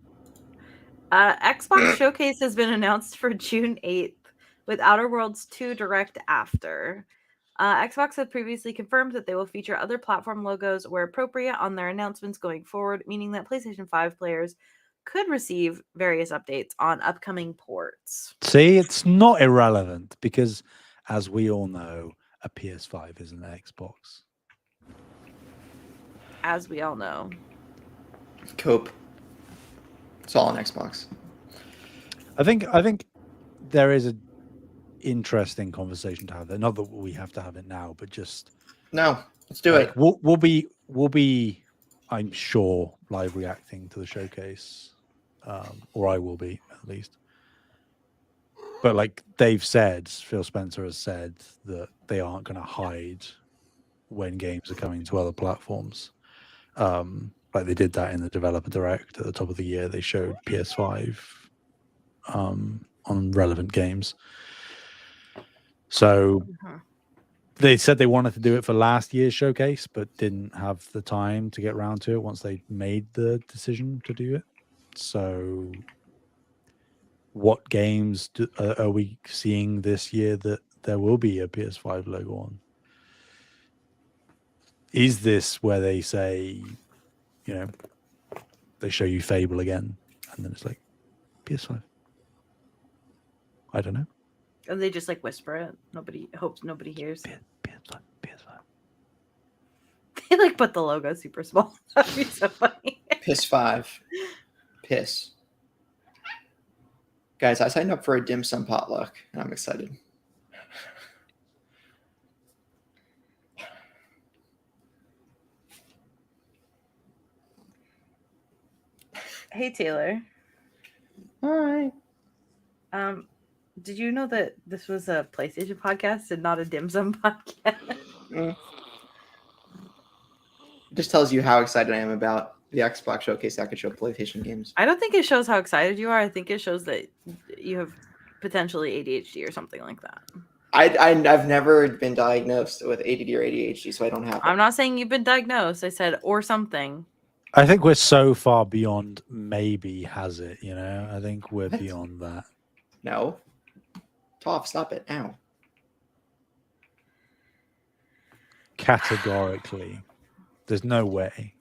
[SPEAKER 3] Xbox Showcase has been announced for June 8th, with Outer Worlds 2 Direct after. Xbox had previously confirmed that they will feature other platform logos where appropriate on their announcements going forward, meaning that PlayStation 5 players could receive various updates on upcoming ports.
[SPEAKER 2] See, it's not irrelevant because, as we all know, a PS5 is an Xbox.
[SPEAKER 3] As we all know.
[SPEAKER 1] Cope. It's all on Xbox.
[SPEAKER 2] I think there is an interesting conversation to have there. Not that we have to have it now, but just
[SPEAKER 1] No, let's do it.
[SPEAKER 2] We'll be, I'm sure, live reacting to the showcase, or I will be at least. But like they've said, Phil Spencer has said that they aren't going to hide when games are coming to other platforms. Like they did that in the developer direct at the top of the year. They showed PS5 on relevant games. So they said they wanted to do it for last year's showcase, but didn't have the time to get around to it once they made the decision to do it. So what games are we seeing this year that there will be a PS5 logo on? Is this where they say, you know, they show you Fable again, and then it's like PS5? I don't know.
[SPEAKER 3] And they just like whisper it. Nobody hopes nobody hears.
[SPEAKER 2] PS5.
[SPEAKER 3] They like put the logo super small. That'd be so funny.
[SPEAKER 1] PS5. Piss. Guys, I signed up for a dim sum potluck, and I'm excited.
[SPEAKER 3] Hey Taylor.
[SPEAKER 1] Hi.
[SPEAKER 3] Did you know that this was a PlayStation podcast and not a dim sum podcast?
[SPEAKER 1] It just tells you how excited I am about the Xbox showcase. I could show PlayStation games.
[SPEAKER 3] I don't think it shows how excited you are. I think it shows that you have potentially ADHD or something like that.
[SPEAKER 1] I've never been diagnosed with ADD or ADHD, so I don't have it.
[SPEAKER 3] I'm not saying you've been diagnosed. I said or something.
[SPEAKER 2] I think we're so far beyond maybe has it, you know? I think we're
[SPEAKER 1] What?
[SPEAKER 2] beyond that.
[SPEAKER 1] No. Toph, stop it. Ow.
[SPEAKER 2] Categorically. There's no way.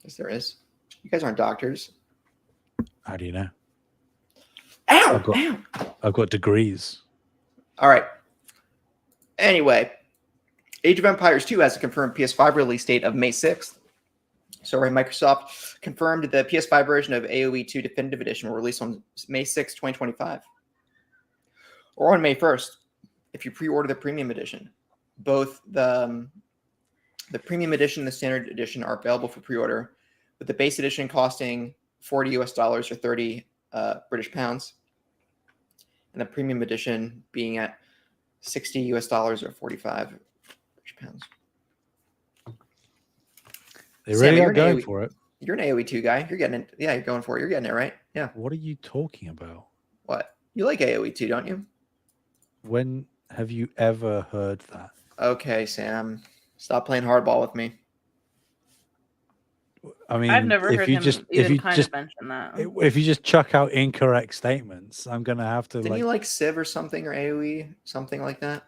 [SPEAKER 1] Yes, there is. You guys aren't doctors.
[SPEAKER 2] How do you know?
[SPEAKER 1] Ow!
[SPEAKER 2] Ow! I've got degrees.
[SPEAKER 1] All right. Anyway, Age of Empires 2 has a confirmed PS5 release date of May 6th. So, Microsoft confirmed the PS5 version of AoE 2 Definitive Edition will release on May 6, 2025. Or on May 1st, if you pre-order the Premium Edition. Both the Premium Edition and the Standard Edition are available for pre-order, with the base edition costing $40 US or 30 British pounds, and the Premium Edition being at $60 US or 45 British pounds.
[SPEAKER 2] They
[SPEAKER 1] Sam,
[SPEAKER 2] really
[SPEAKER 1] you're
[SPEAKER 2] are
[SPEAKER 1] an
[SPEAKER 2] going
[SPEAKER 1] AoE
[SPEAKER 2] for it.
[SPEAKER 1] You're an AoE 2 guy. You're getting it. Yeah, you're going for it. You're getting it, right? Yeah.
[SPEAKER 2] What are you talking about?
[SPEAKER 1] What? You like AoE 2, don't you?
[SPEAKER 2] When have you ever heard that?
[SPEAKER 1] Okay, Sam. Stop playing hardball with me.
[SPEAKER 2] I mean,
[SPEAKER 3] I've never
[SPEAKER 2] if
[SPEAKER 3] heard
[SPEAKER 2] you
[SPEAKER 3] him
[SPEAKER 2] just
[SPEAKER 3] even kind of mention that.
[SPEAKER 2] if you just chuck out incorrect statements, I'm gonna have to
[SPEAKER 1] Didn't you like Civ or something, or AoE, something like that?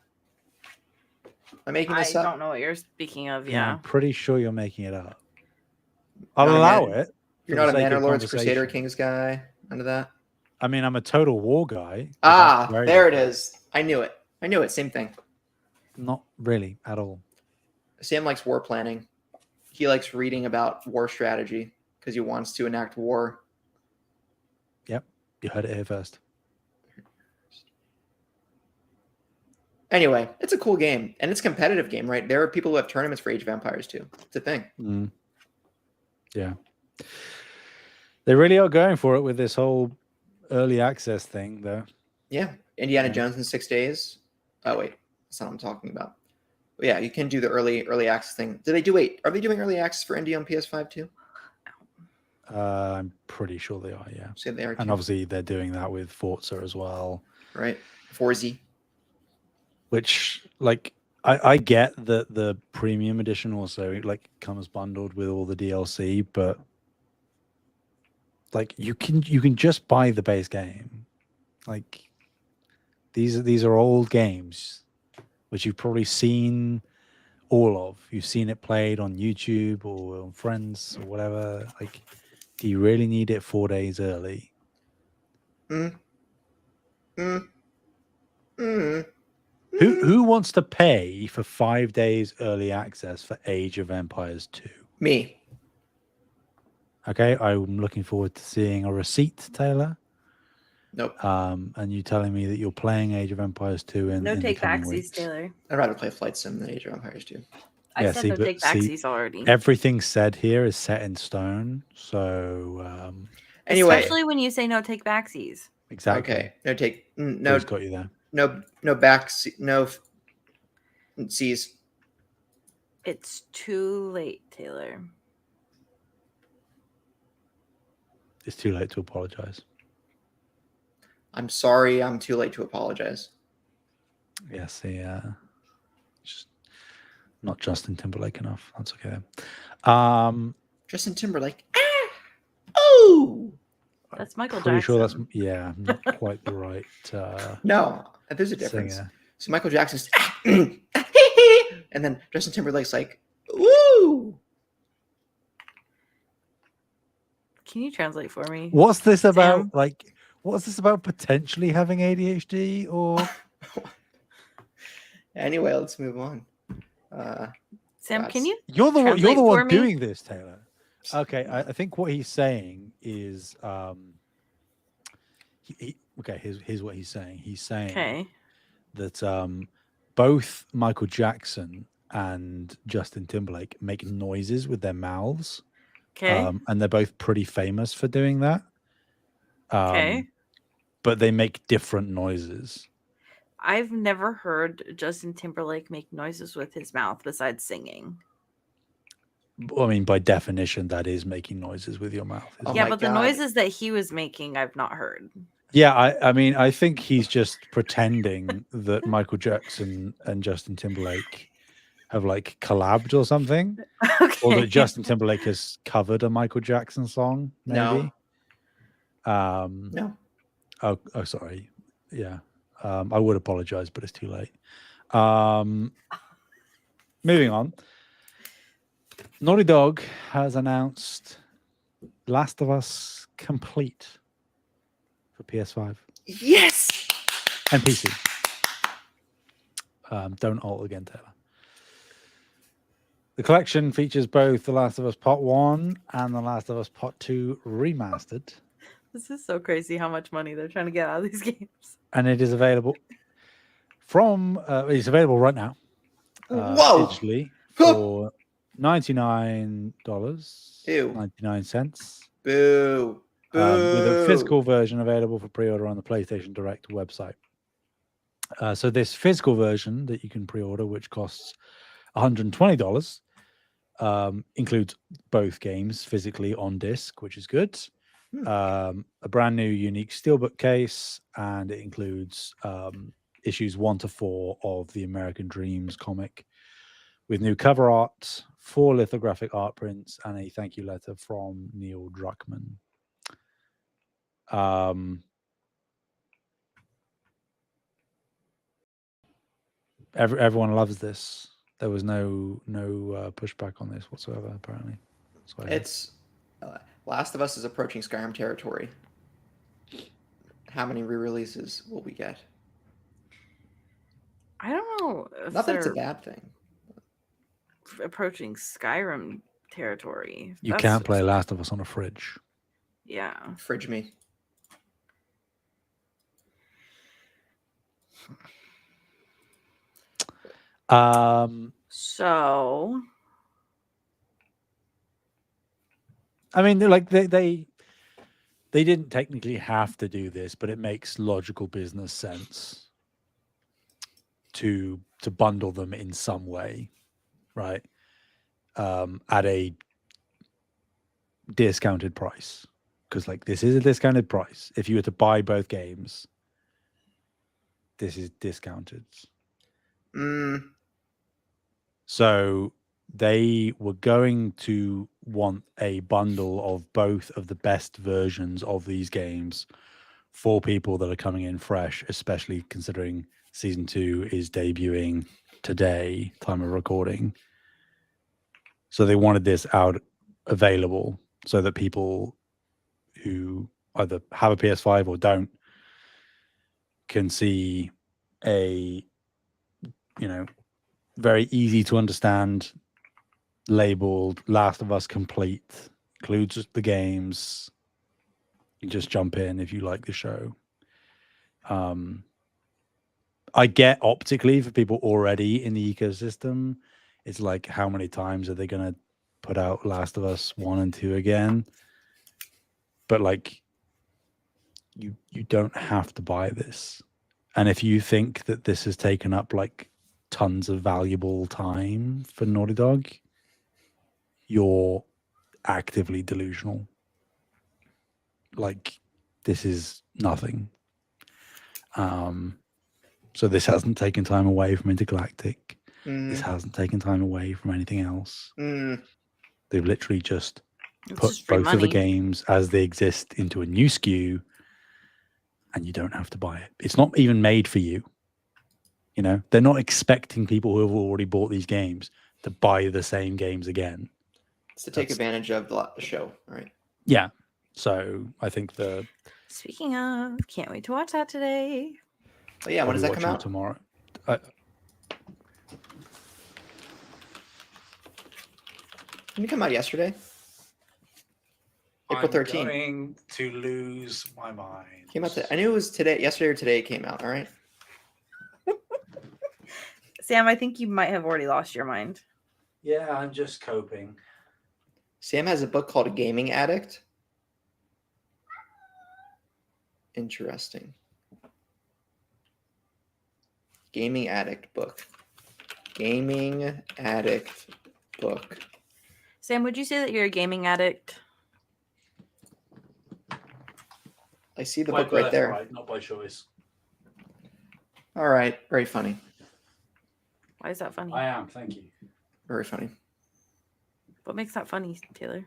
[SPEAKER 1] Am I making this
[SPEAKER 3] I
[SPEAKER 1] up?
[SPEAKER 3] don't know what you're speaking of.
[SPEAKER 2] Yeah,
[SPEAKER 3] Yeah.
[SPEAKER 2] I'm pretty sure you're making it up. I'll
[SPEAKER 1] Not a
[SPEAKER 2] allow
[SPEAKER 1] man-
[SPEAKER 2] it.
[SPEAKER 1] You're
[SPEAKER 2] for
[SPEAKER 1] not
[SPEAKER 2] the
[SPEAKER 1] a
[SPEAKER 2] sake
[SPEAKER 1] Manor
[SPEAKER 2] of
[SPEAKER 1] Lords Crusader
[SPEAKER 2] conversation.
[SPEAKER 1] Kings guy under that?
[SPEAKER 2] I mean, I'm a total war guy. but
[SPEAKER 1] Ah,
[SPEAKER 2] that's very
[SPEAKER 1] there it
[SPEAKER 2] different.
[SPEAKER 1] is. I knew it. I knew it. Same thing.
[SPEAKER 2] Not really at all.
[SPEAKER 1] Sam likes war planning. He likes reading about war strategy because he wants to enact war.
[SPEAKER 2] Yep, you heard it here first.
[SPEAKER 1] Anyway, it's a cool game, and it's a competitive game, right? There are people who have tournaments for Age of Empires too. It's a thing.
[SPEAKER 2] Mm. Yeah, they really are going for it with this whole early access thing, though.
[SPEAKER 1] Yeah, Indiana
[SPEAKER 2] Yeah.
[SPEAKER 1] Jones in 6 days. Oh wait, that's not what I'm talking about. But yeah, you can do the early access thing. Do they do wait? Are they doing early access for Indy on PS5 too?
[SPEAKER 2] I'm pretty sure they are. Yeah,
[SPEAKER 1] Say they are
[SPEAKER 2] and
[SPEAKER 1] too,
[SPEAKER 2] obviously they're doing that with Forza as well.
[SPEAKER 1] right? 4Z.
[SPEAKER 2] Which, like, I get that the premium edition also like comes bundled with all the DLC, but like you can just buy the base game. Like these are old games which you've probably seen all of. You've seen it played on YouTube or on Friends or whatever. Like, do you really need it 4 days early? Who wants to pay for 5 days early access for Age of Empires 2?
[SPEAKER 1] Me.
[SPEAKER 2] Okay, I'm looking forward to seeing a receipt, Taylor.
[SPEAKER 1] Nope.
[SPEAKER 2] And you telling me that you're playing Age of Empires 2 in
[SPEAKER 3] No
[SPEAKER 2] the
[SPEAKER 3] take
[SPEAKER 2] coming
[SPEAKER 3] backsies,
[SPEAKER 2] weeks.
[SPEAKER 3] Taylor.
[SPEAKER 1] I'd rather play Flight Sim than Age of Empires 2.
[SPEAKER 3] I
[SPEAKER 2] Yeah,
[SPEAKER 3] said
[SPEAKER 2] see,
[SPEAKER 3] no
[SPEAKER 2] but
[SPEAKER 3] take
[SPEAKER 2] see,
[SPEAKER 3] backsies already.
[SPEAKER 2] Everything said here is set in stone. So
[SPEAKER 1] Anyway,
[SPEAKER 3] Especially when you say no take backsies.
[SPEAKER 2] exactly.
[SPEAKER 1] okay. No take. No.
[SPEAKER 2] Who's got you there?
[SPEAKER 1] No back. No C's.
[SPEAKER 3] It's too late, Taylor.
[SPEAKER 2] It's too late to apologize.
[SPEAKER 1] I'm sorry. I'm too late to apologize.
[SPEAKER 2] Yeah, see, just not Justin Timberlake enough. That's okay.
[SPEAKER 1] Justin Timberlake. Oh.
[SPEAKER 3] That's Michael
[SPEAKER 2] Pretty
[SPEAKER 3] Jackson.
[SPEAKER 2] sure that's not quite the right.
[SPEAKER 1] No, there's a difference.
[SPEAKER 2] Singer.
[SPEAKER 1] So Michael Jackson's, and then Justin Timberlake's like, "Woo!"
[SPEAKER 3] Can you translate for me?
[SPEAKER 2] What's this about?
[SPEAKER 3] Sam?
[SPEAKER 2] Like, what's this about? Potentially having ADHD or?
[SPEAKER 1] Anyway, let's move on.
[SPEAKER 3] Sam, can you?
[SPEAKER 2] You're the
[SPEAKER 3] Translate for
[SPEAKER 2] one
[SPEAKER 3] me?
[SPEAKER 2] doing this, Taylor. Okay, I think what he's saying is, okay. Here's what he's saying. He's saying
[SPEAKER 3] Okay.
[SPEAKER 2] that both Michael Jackson and Justin Timberlake make noises with their mouths
[SPEAKER 3] Okay.
[SPEAKER 2] and they're both pretty famous for doing that.
[SPEAKER 3] Okay.
[SPEAKER 2] But they make different noises.
[SPEAKER 3] I've never heard Justin Timberlake make noises with his mouth besides singing.
[SPEAKER 2] I mean, by definition, that is making noises with your mouth.
[SPEAKER 1] Oh
[SPEAKER 2] isn't
[SPEAKER 3] Yeah,
[SPEAKER 2] it?
[SPEAKER 1] my
[SPEAKER 3] but the
[SPEAKER 1] God.
[SPEAKER 3] noises that he was making, I've not heard.
[SPEAKER 2] Yeah, I mean, I think he's just pretending that Michael Jackson and Justin Timberlake have like collabed or something, or that
[SPEAKER 3] Okay.
[SPEAKER 2] Justin Timberlake has covered a Michael Jackson song, maybe.
[SPEAKER 1] No.
[SPEAKER 2] Oh, sorry. Yeah. I would apologize, but it's too late. Moving on. Naughty Dog has announced Last of Us Complete for PS5
[SPEAKER 1] Yes.
[SPEAKER 2] and PC. Don't alt again, Taylor. The collection features both The Last of Us Part 1 and The Last of Us Part 2 remastered.
[SPEAKER 3] This is so crazy how much money they're trying to get out of these games.
[SPEAKER 2] And it is available it's available right now.
[SPEAKER 1] Whoa.
[SPEAKER 2] Digitally for $99.
[SPEAKER 1] Ew.
[SPEAKER 2] 99 cents.
[SPEAKER 1] Boo.
[SPEAKER 2] With a
[SPEAKER 1] Boo.
[SPEAKER 2] physical version available for pre-order on the PlayStation Direct website. So this physical version that you can pre-order, which costs $120, includes both games physically on disc, which is good. A brand new unique steelbook case, and it includes issues 1 to 4 of the American Dreams comic with new cover art, 4 lithographic art prints, and a thank you letter from Neil Druckmann. Everyone loves this. There was no pushback on this whatsoever, apparently.
[SPEAKER 1] It's Last of Us is approaching Skyrim territory. How many re-releases will we get?
[SPEAKER 3] I don't know if
[SPEAKER 1] Not that it's a
[SPEAKER 3] they're
[SPEAKER 1] bad thing.
[SPEAKER 3] approaching Skyrim territory.
[SPEAKER 2] You
[SPEAKER 3] That's
[SPEAKER 2] can't play
[SPEAKER 3] just-
[SPEAKER 2] Last of Us on a fridge.
[SPEAKER 3] Yeah.
[SPEAKER 1] Fridge me.
[SPEAKER 3] So
[SPEAKER 2] I mean, like they didn't technically have to do this, but it makes logical business sense to bundle them in some way, right? At a discounted price, because like this is a discounted price. If you were to buy both games, this is discounted. So they were going to want a bundle of both of the best versions of these games for people that are coming in fresh, especially considering season 2 is debuting today, time of recording. So they wanted this out available so that people who either have a PS5 or don't can see a, very easy to understand labeled Last of Us Complete, includes the games. You just jump in if you like the show. I get optically for people already in the ecosystem, it's like, how many times are they going to put out Last of Us 1 and 2 again? But like, you don't have to buy this. And if you think that this has taken up like tons of valuable time for Naughty Dog, you're actively delusional. Like, this is nothing. So this hasn't taken time away from Intergalactic. This hasn't taken time away from anything else. They've literally just
[SPEAKER 3] it's
[SPEAKER 2] put
[SPEAKER 3] just free
[SPEAKER 2] both of the
[SPEAKER 3] money.
[SPEAKER 2] games as they exist into a new SKU, and you don't have to buy it. It's not even made for you. They're not expecting people who have already bought these games to buy the same games again.
[SPEAKER 1] It's to take advantage of the show, right?
[SPEAKER 2] Yeah. So I think
[SPEAKER 3] Speaking of, can't wait to watch that today.
[SPEAKER 1] But yeah, when does that come out?
[SPEAKER 2] Tomorrow.
[SPEAKER 1] Didn't it come out yesterday? April 13th.
[SPEAKER 2] I'm going to lose my mind.
[SPEAKER 1] Came out I knew it was today. Yesterday or today it came out. All right.
[SPEAKER 3] Sam, I think you might have already lost your mind.
[SPEAKER 2] Yeah, I'm just coping.
[SPEAKER 1] Sam has a book called Gaming Addict. Interesting. Gaming Addict book. Gaming Addict book.
[SPEAKER 3] Sam, would you say that you're a gaming addict?
[SPEAKER 1] I see the book right there.
[SPEAKER 2] Right, not by choice.
[SPEAKER 1] All right. Very funny.
[SPEAKER 3] Why is that funny?
[SPEAKER 2] I am. Thank you.
[SPEAKER 1] Very funny.
[SPEAKER 3] What makes that funny, Taylor?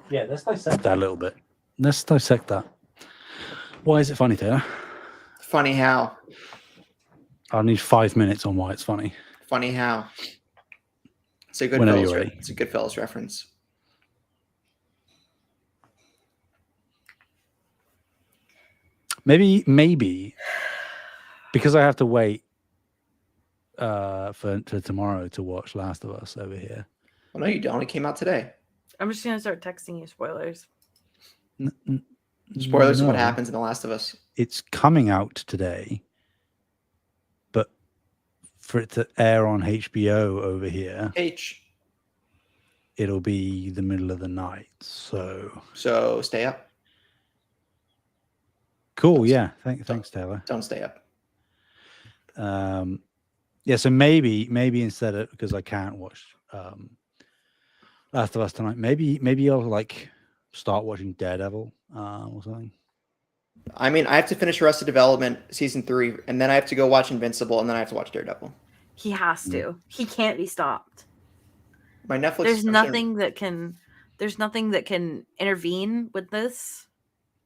[SPEAKER 2] Yeah, let's dissect that a little bit. Let's dissect that. Why is it funny, Taylor?
[SPEAKER 1] Funny how?
[SPEAKER 2] I'll need 5 minutes on why it's funny.
[SPEAKER 1] Funny how? It's a good
[SPEAKER 2] Whenever
[SPEAKER 1] Goodfellas
[SPEAKER 2] you're ready.
[SPEAKER 1] It's a Goodfellas reference.
[SPEAKER 2] Maybe because I have to wait for tomorrow to watch Last of Us over here.
[SPEAKER 1] Well, no, you don't. It came out today.
[SPEAKER 3] I'm just gonna start texting you spoilers.
[SPEAKER 1] Spoilers of what
[SPEAKER 2] No,
[SPEAKER 1] happens in The Last of Us.
[SPEAKER 2] It's coming out today, but for it to air on HBO over here, it'll be the middle of the night.
[SPEAKER 1] So stay up.
[SPEAKER 2] Cool. Yeah. Thanks, Taylor.
[SPEAKER 1] Don't stay up.
[SPEAKER 2] Yeah. So maybe instead of, because I can't watch Last of Us tonight, maybe I'll like start watching Daredevil or something.
[SPEAKER 1] I mean, I have to finish Arrested Development season 3, and then I have to go watch Invincible, and then I have to watch Daredevil.
[SPEAKER 3] He has to. He can't be stopped.
[SPEAKER 1] My Netflix.
[SPEAKER 3] There's nothing that can intervene with this.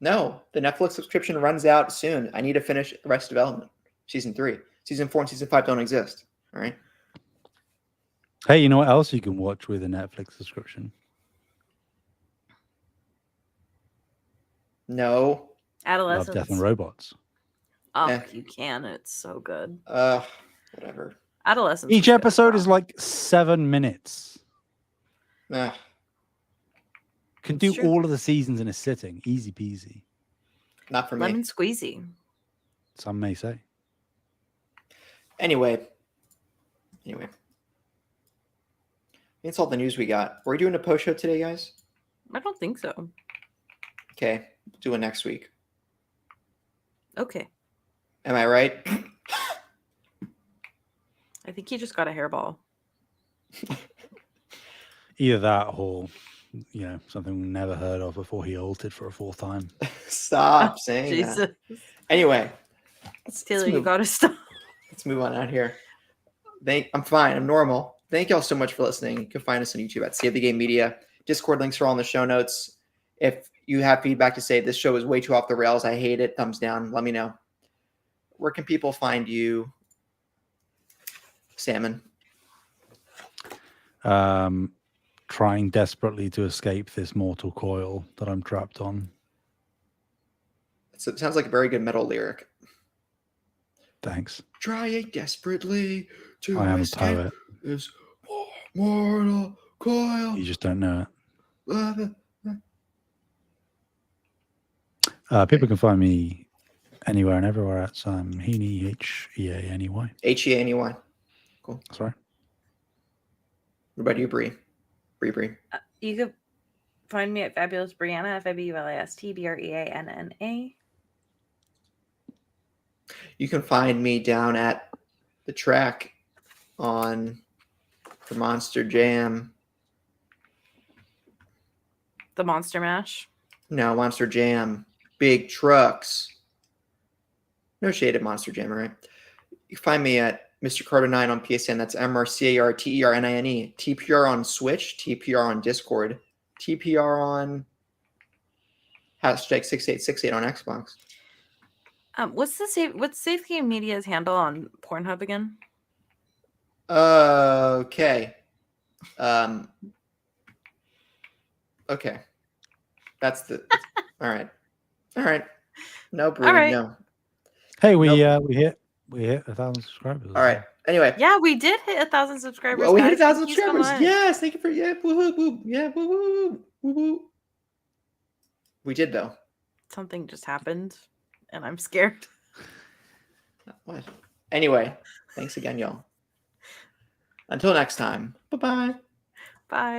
[SPEAKER 1] No, the Netflix subscription runs out soon. I need to finish Arrested Development season 3. Season 4 and season 5 don't exist. All right.
[SPEAKER 2] Hey, you know what else you can watch with a Netflix subscription?
[SPEAKER 1] No.
[SPEAKER 3] Adolescence.
[SPEAKER 2] Love, Death and Robots.
[SPEAKER 3] Oh,
[SPEAKER 1] Eh.
[SPEAKER 3] you can. It's so good.
[SPEAKER 1] Whatever.
[SPEAKER 3] Adolescence.
[SPEAKER 2] Each episode is like 7 minutes. Can do
[SPEAKER 3] true.
[SPEAKER 2] all of the seasons in a sitting. Easy peasy.
[SPEAKER 1] Not for me.
[SPEAKER 3] Lemon squeezy.
[SPEAKER 2] Some may say.
[SPEAKER 1] Anyway. That's all the news we got. Are we doing a post show today, guys?
[SPEAKER 3] I don't think so.
[SPEAKER 1] Okay. Do it next week.
[SPEAKER 3] Okay.
[SPEAKER 1] Am I right?
[SPEAKER 3] I think he just got a hairball.
[SPEAKER 2] Either that or, something we never heard of before he altered for a fourth time.
[SPEAKER 1] Stop saying
[SPEAKER 3] Jesus.
[SPEAKER 1] that. Anyway.
[SPEAKER 3] Taylor, you gotta stop.
[SPEAKER 1] Let's move on out here. I'm fine. I'm normal. Thank y'all so much for listening. You can find us on YouTube at Save the Game Media. Discord links are all in the show notes. If you have feedback to say this show is way too off the rails, I hate it, thumbs down, let me know. Where can people find you, Salmon?
[SPEAKER 2] Trying desperately to escape this mortal coil that I'm trapped on.
[SPEAKER 1] It sounds like a very good metal lyric.
[SPEAKER 2] Thanks.
[SPEAKER 1] Trying desperately to
[SPEAKER 2] I am a
[SPEAKER 1] escape
[SPEAKER 2] poet.
[SPEAKER 1] this mortal coil.
[SPEAKER 2] You just don't know it. People can find me anywhere and everywhere at Sam Heaney, Heaney.
[SPEAKER 1] Heaney. Cool.
[SPEAKER 2] Sorry.
[SPEAKER 1] What about you, Bree? Bree.
[SPEAKER 3] You could find me at Fabulous Brianna, FabulistBreanna.
[SPEAKER 1] You can find me down at the track on the Monster Jam.
[SPEAKER 3] The Monster Mash.
[SPEAKER 1] No, Monster Jam. Big trucks. No shade at Monster Jam, all right? You can find me at Mr. Carter 9 on PSN. That's MRCARTERNINE. TPR on Switch. TPR on Discord. TPR on #6868 on Xbox.
[SPEAKER 3] What's Safe Game Media's handle on Pornhub again?
[SPEAKER 1] Okay. Okay. That's all right. All right. No, Bree,
[SPEAKER 3] All right.
[SPEAKER 1] no.
[SPEAKER 2] Hey, we hit 1,000 subscribers.
[SPEAKER 1] All right. Anyway.
[SPEAKER 3] Yeah, we did hit 1,000 subscribers.
[SPEAKER 1] Well, we hit
[SPEAKER 3] guys.
[SPEAKER 1] 1,000
[SPEAKER 3] Thank you so
[SPEAKER 1] subscribers.
[SPEAKER 3] much.
[SPEAKER 1] Yes, thank you for woo. Yeah, woo. We did though.
[SPEAKER 3] Something just happened, and I'm scared.
[SPEAKER 1] What? Anyway, thanks again, y'all. Until next time. Bye-bye.
[SPEAKER 3] Bye.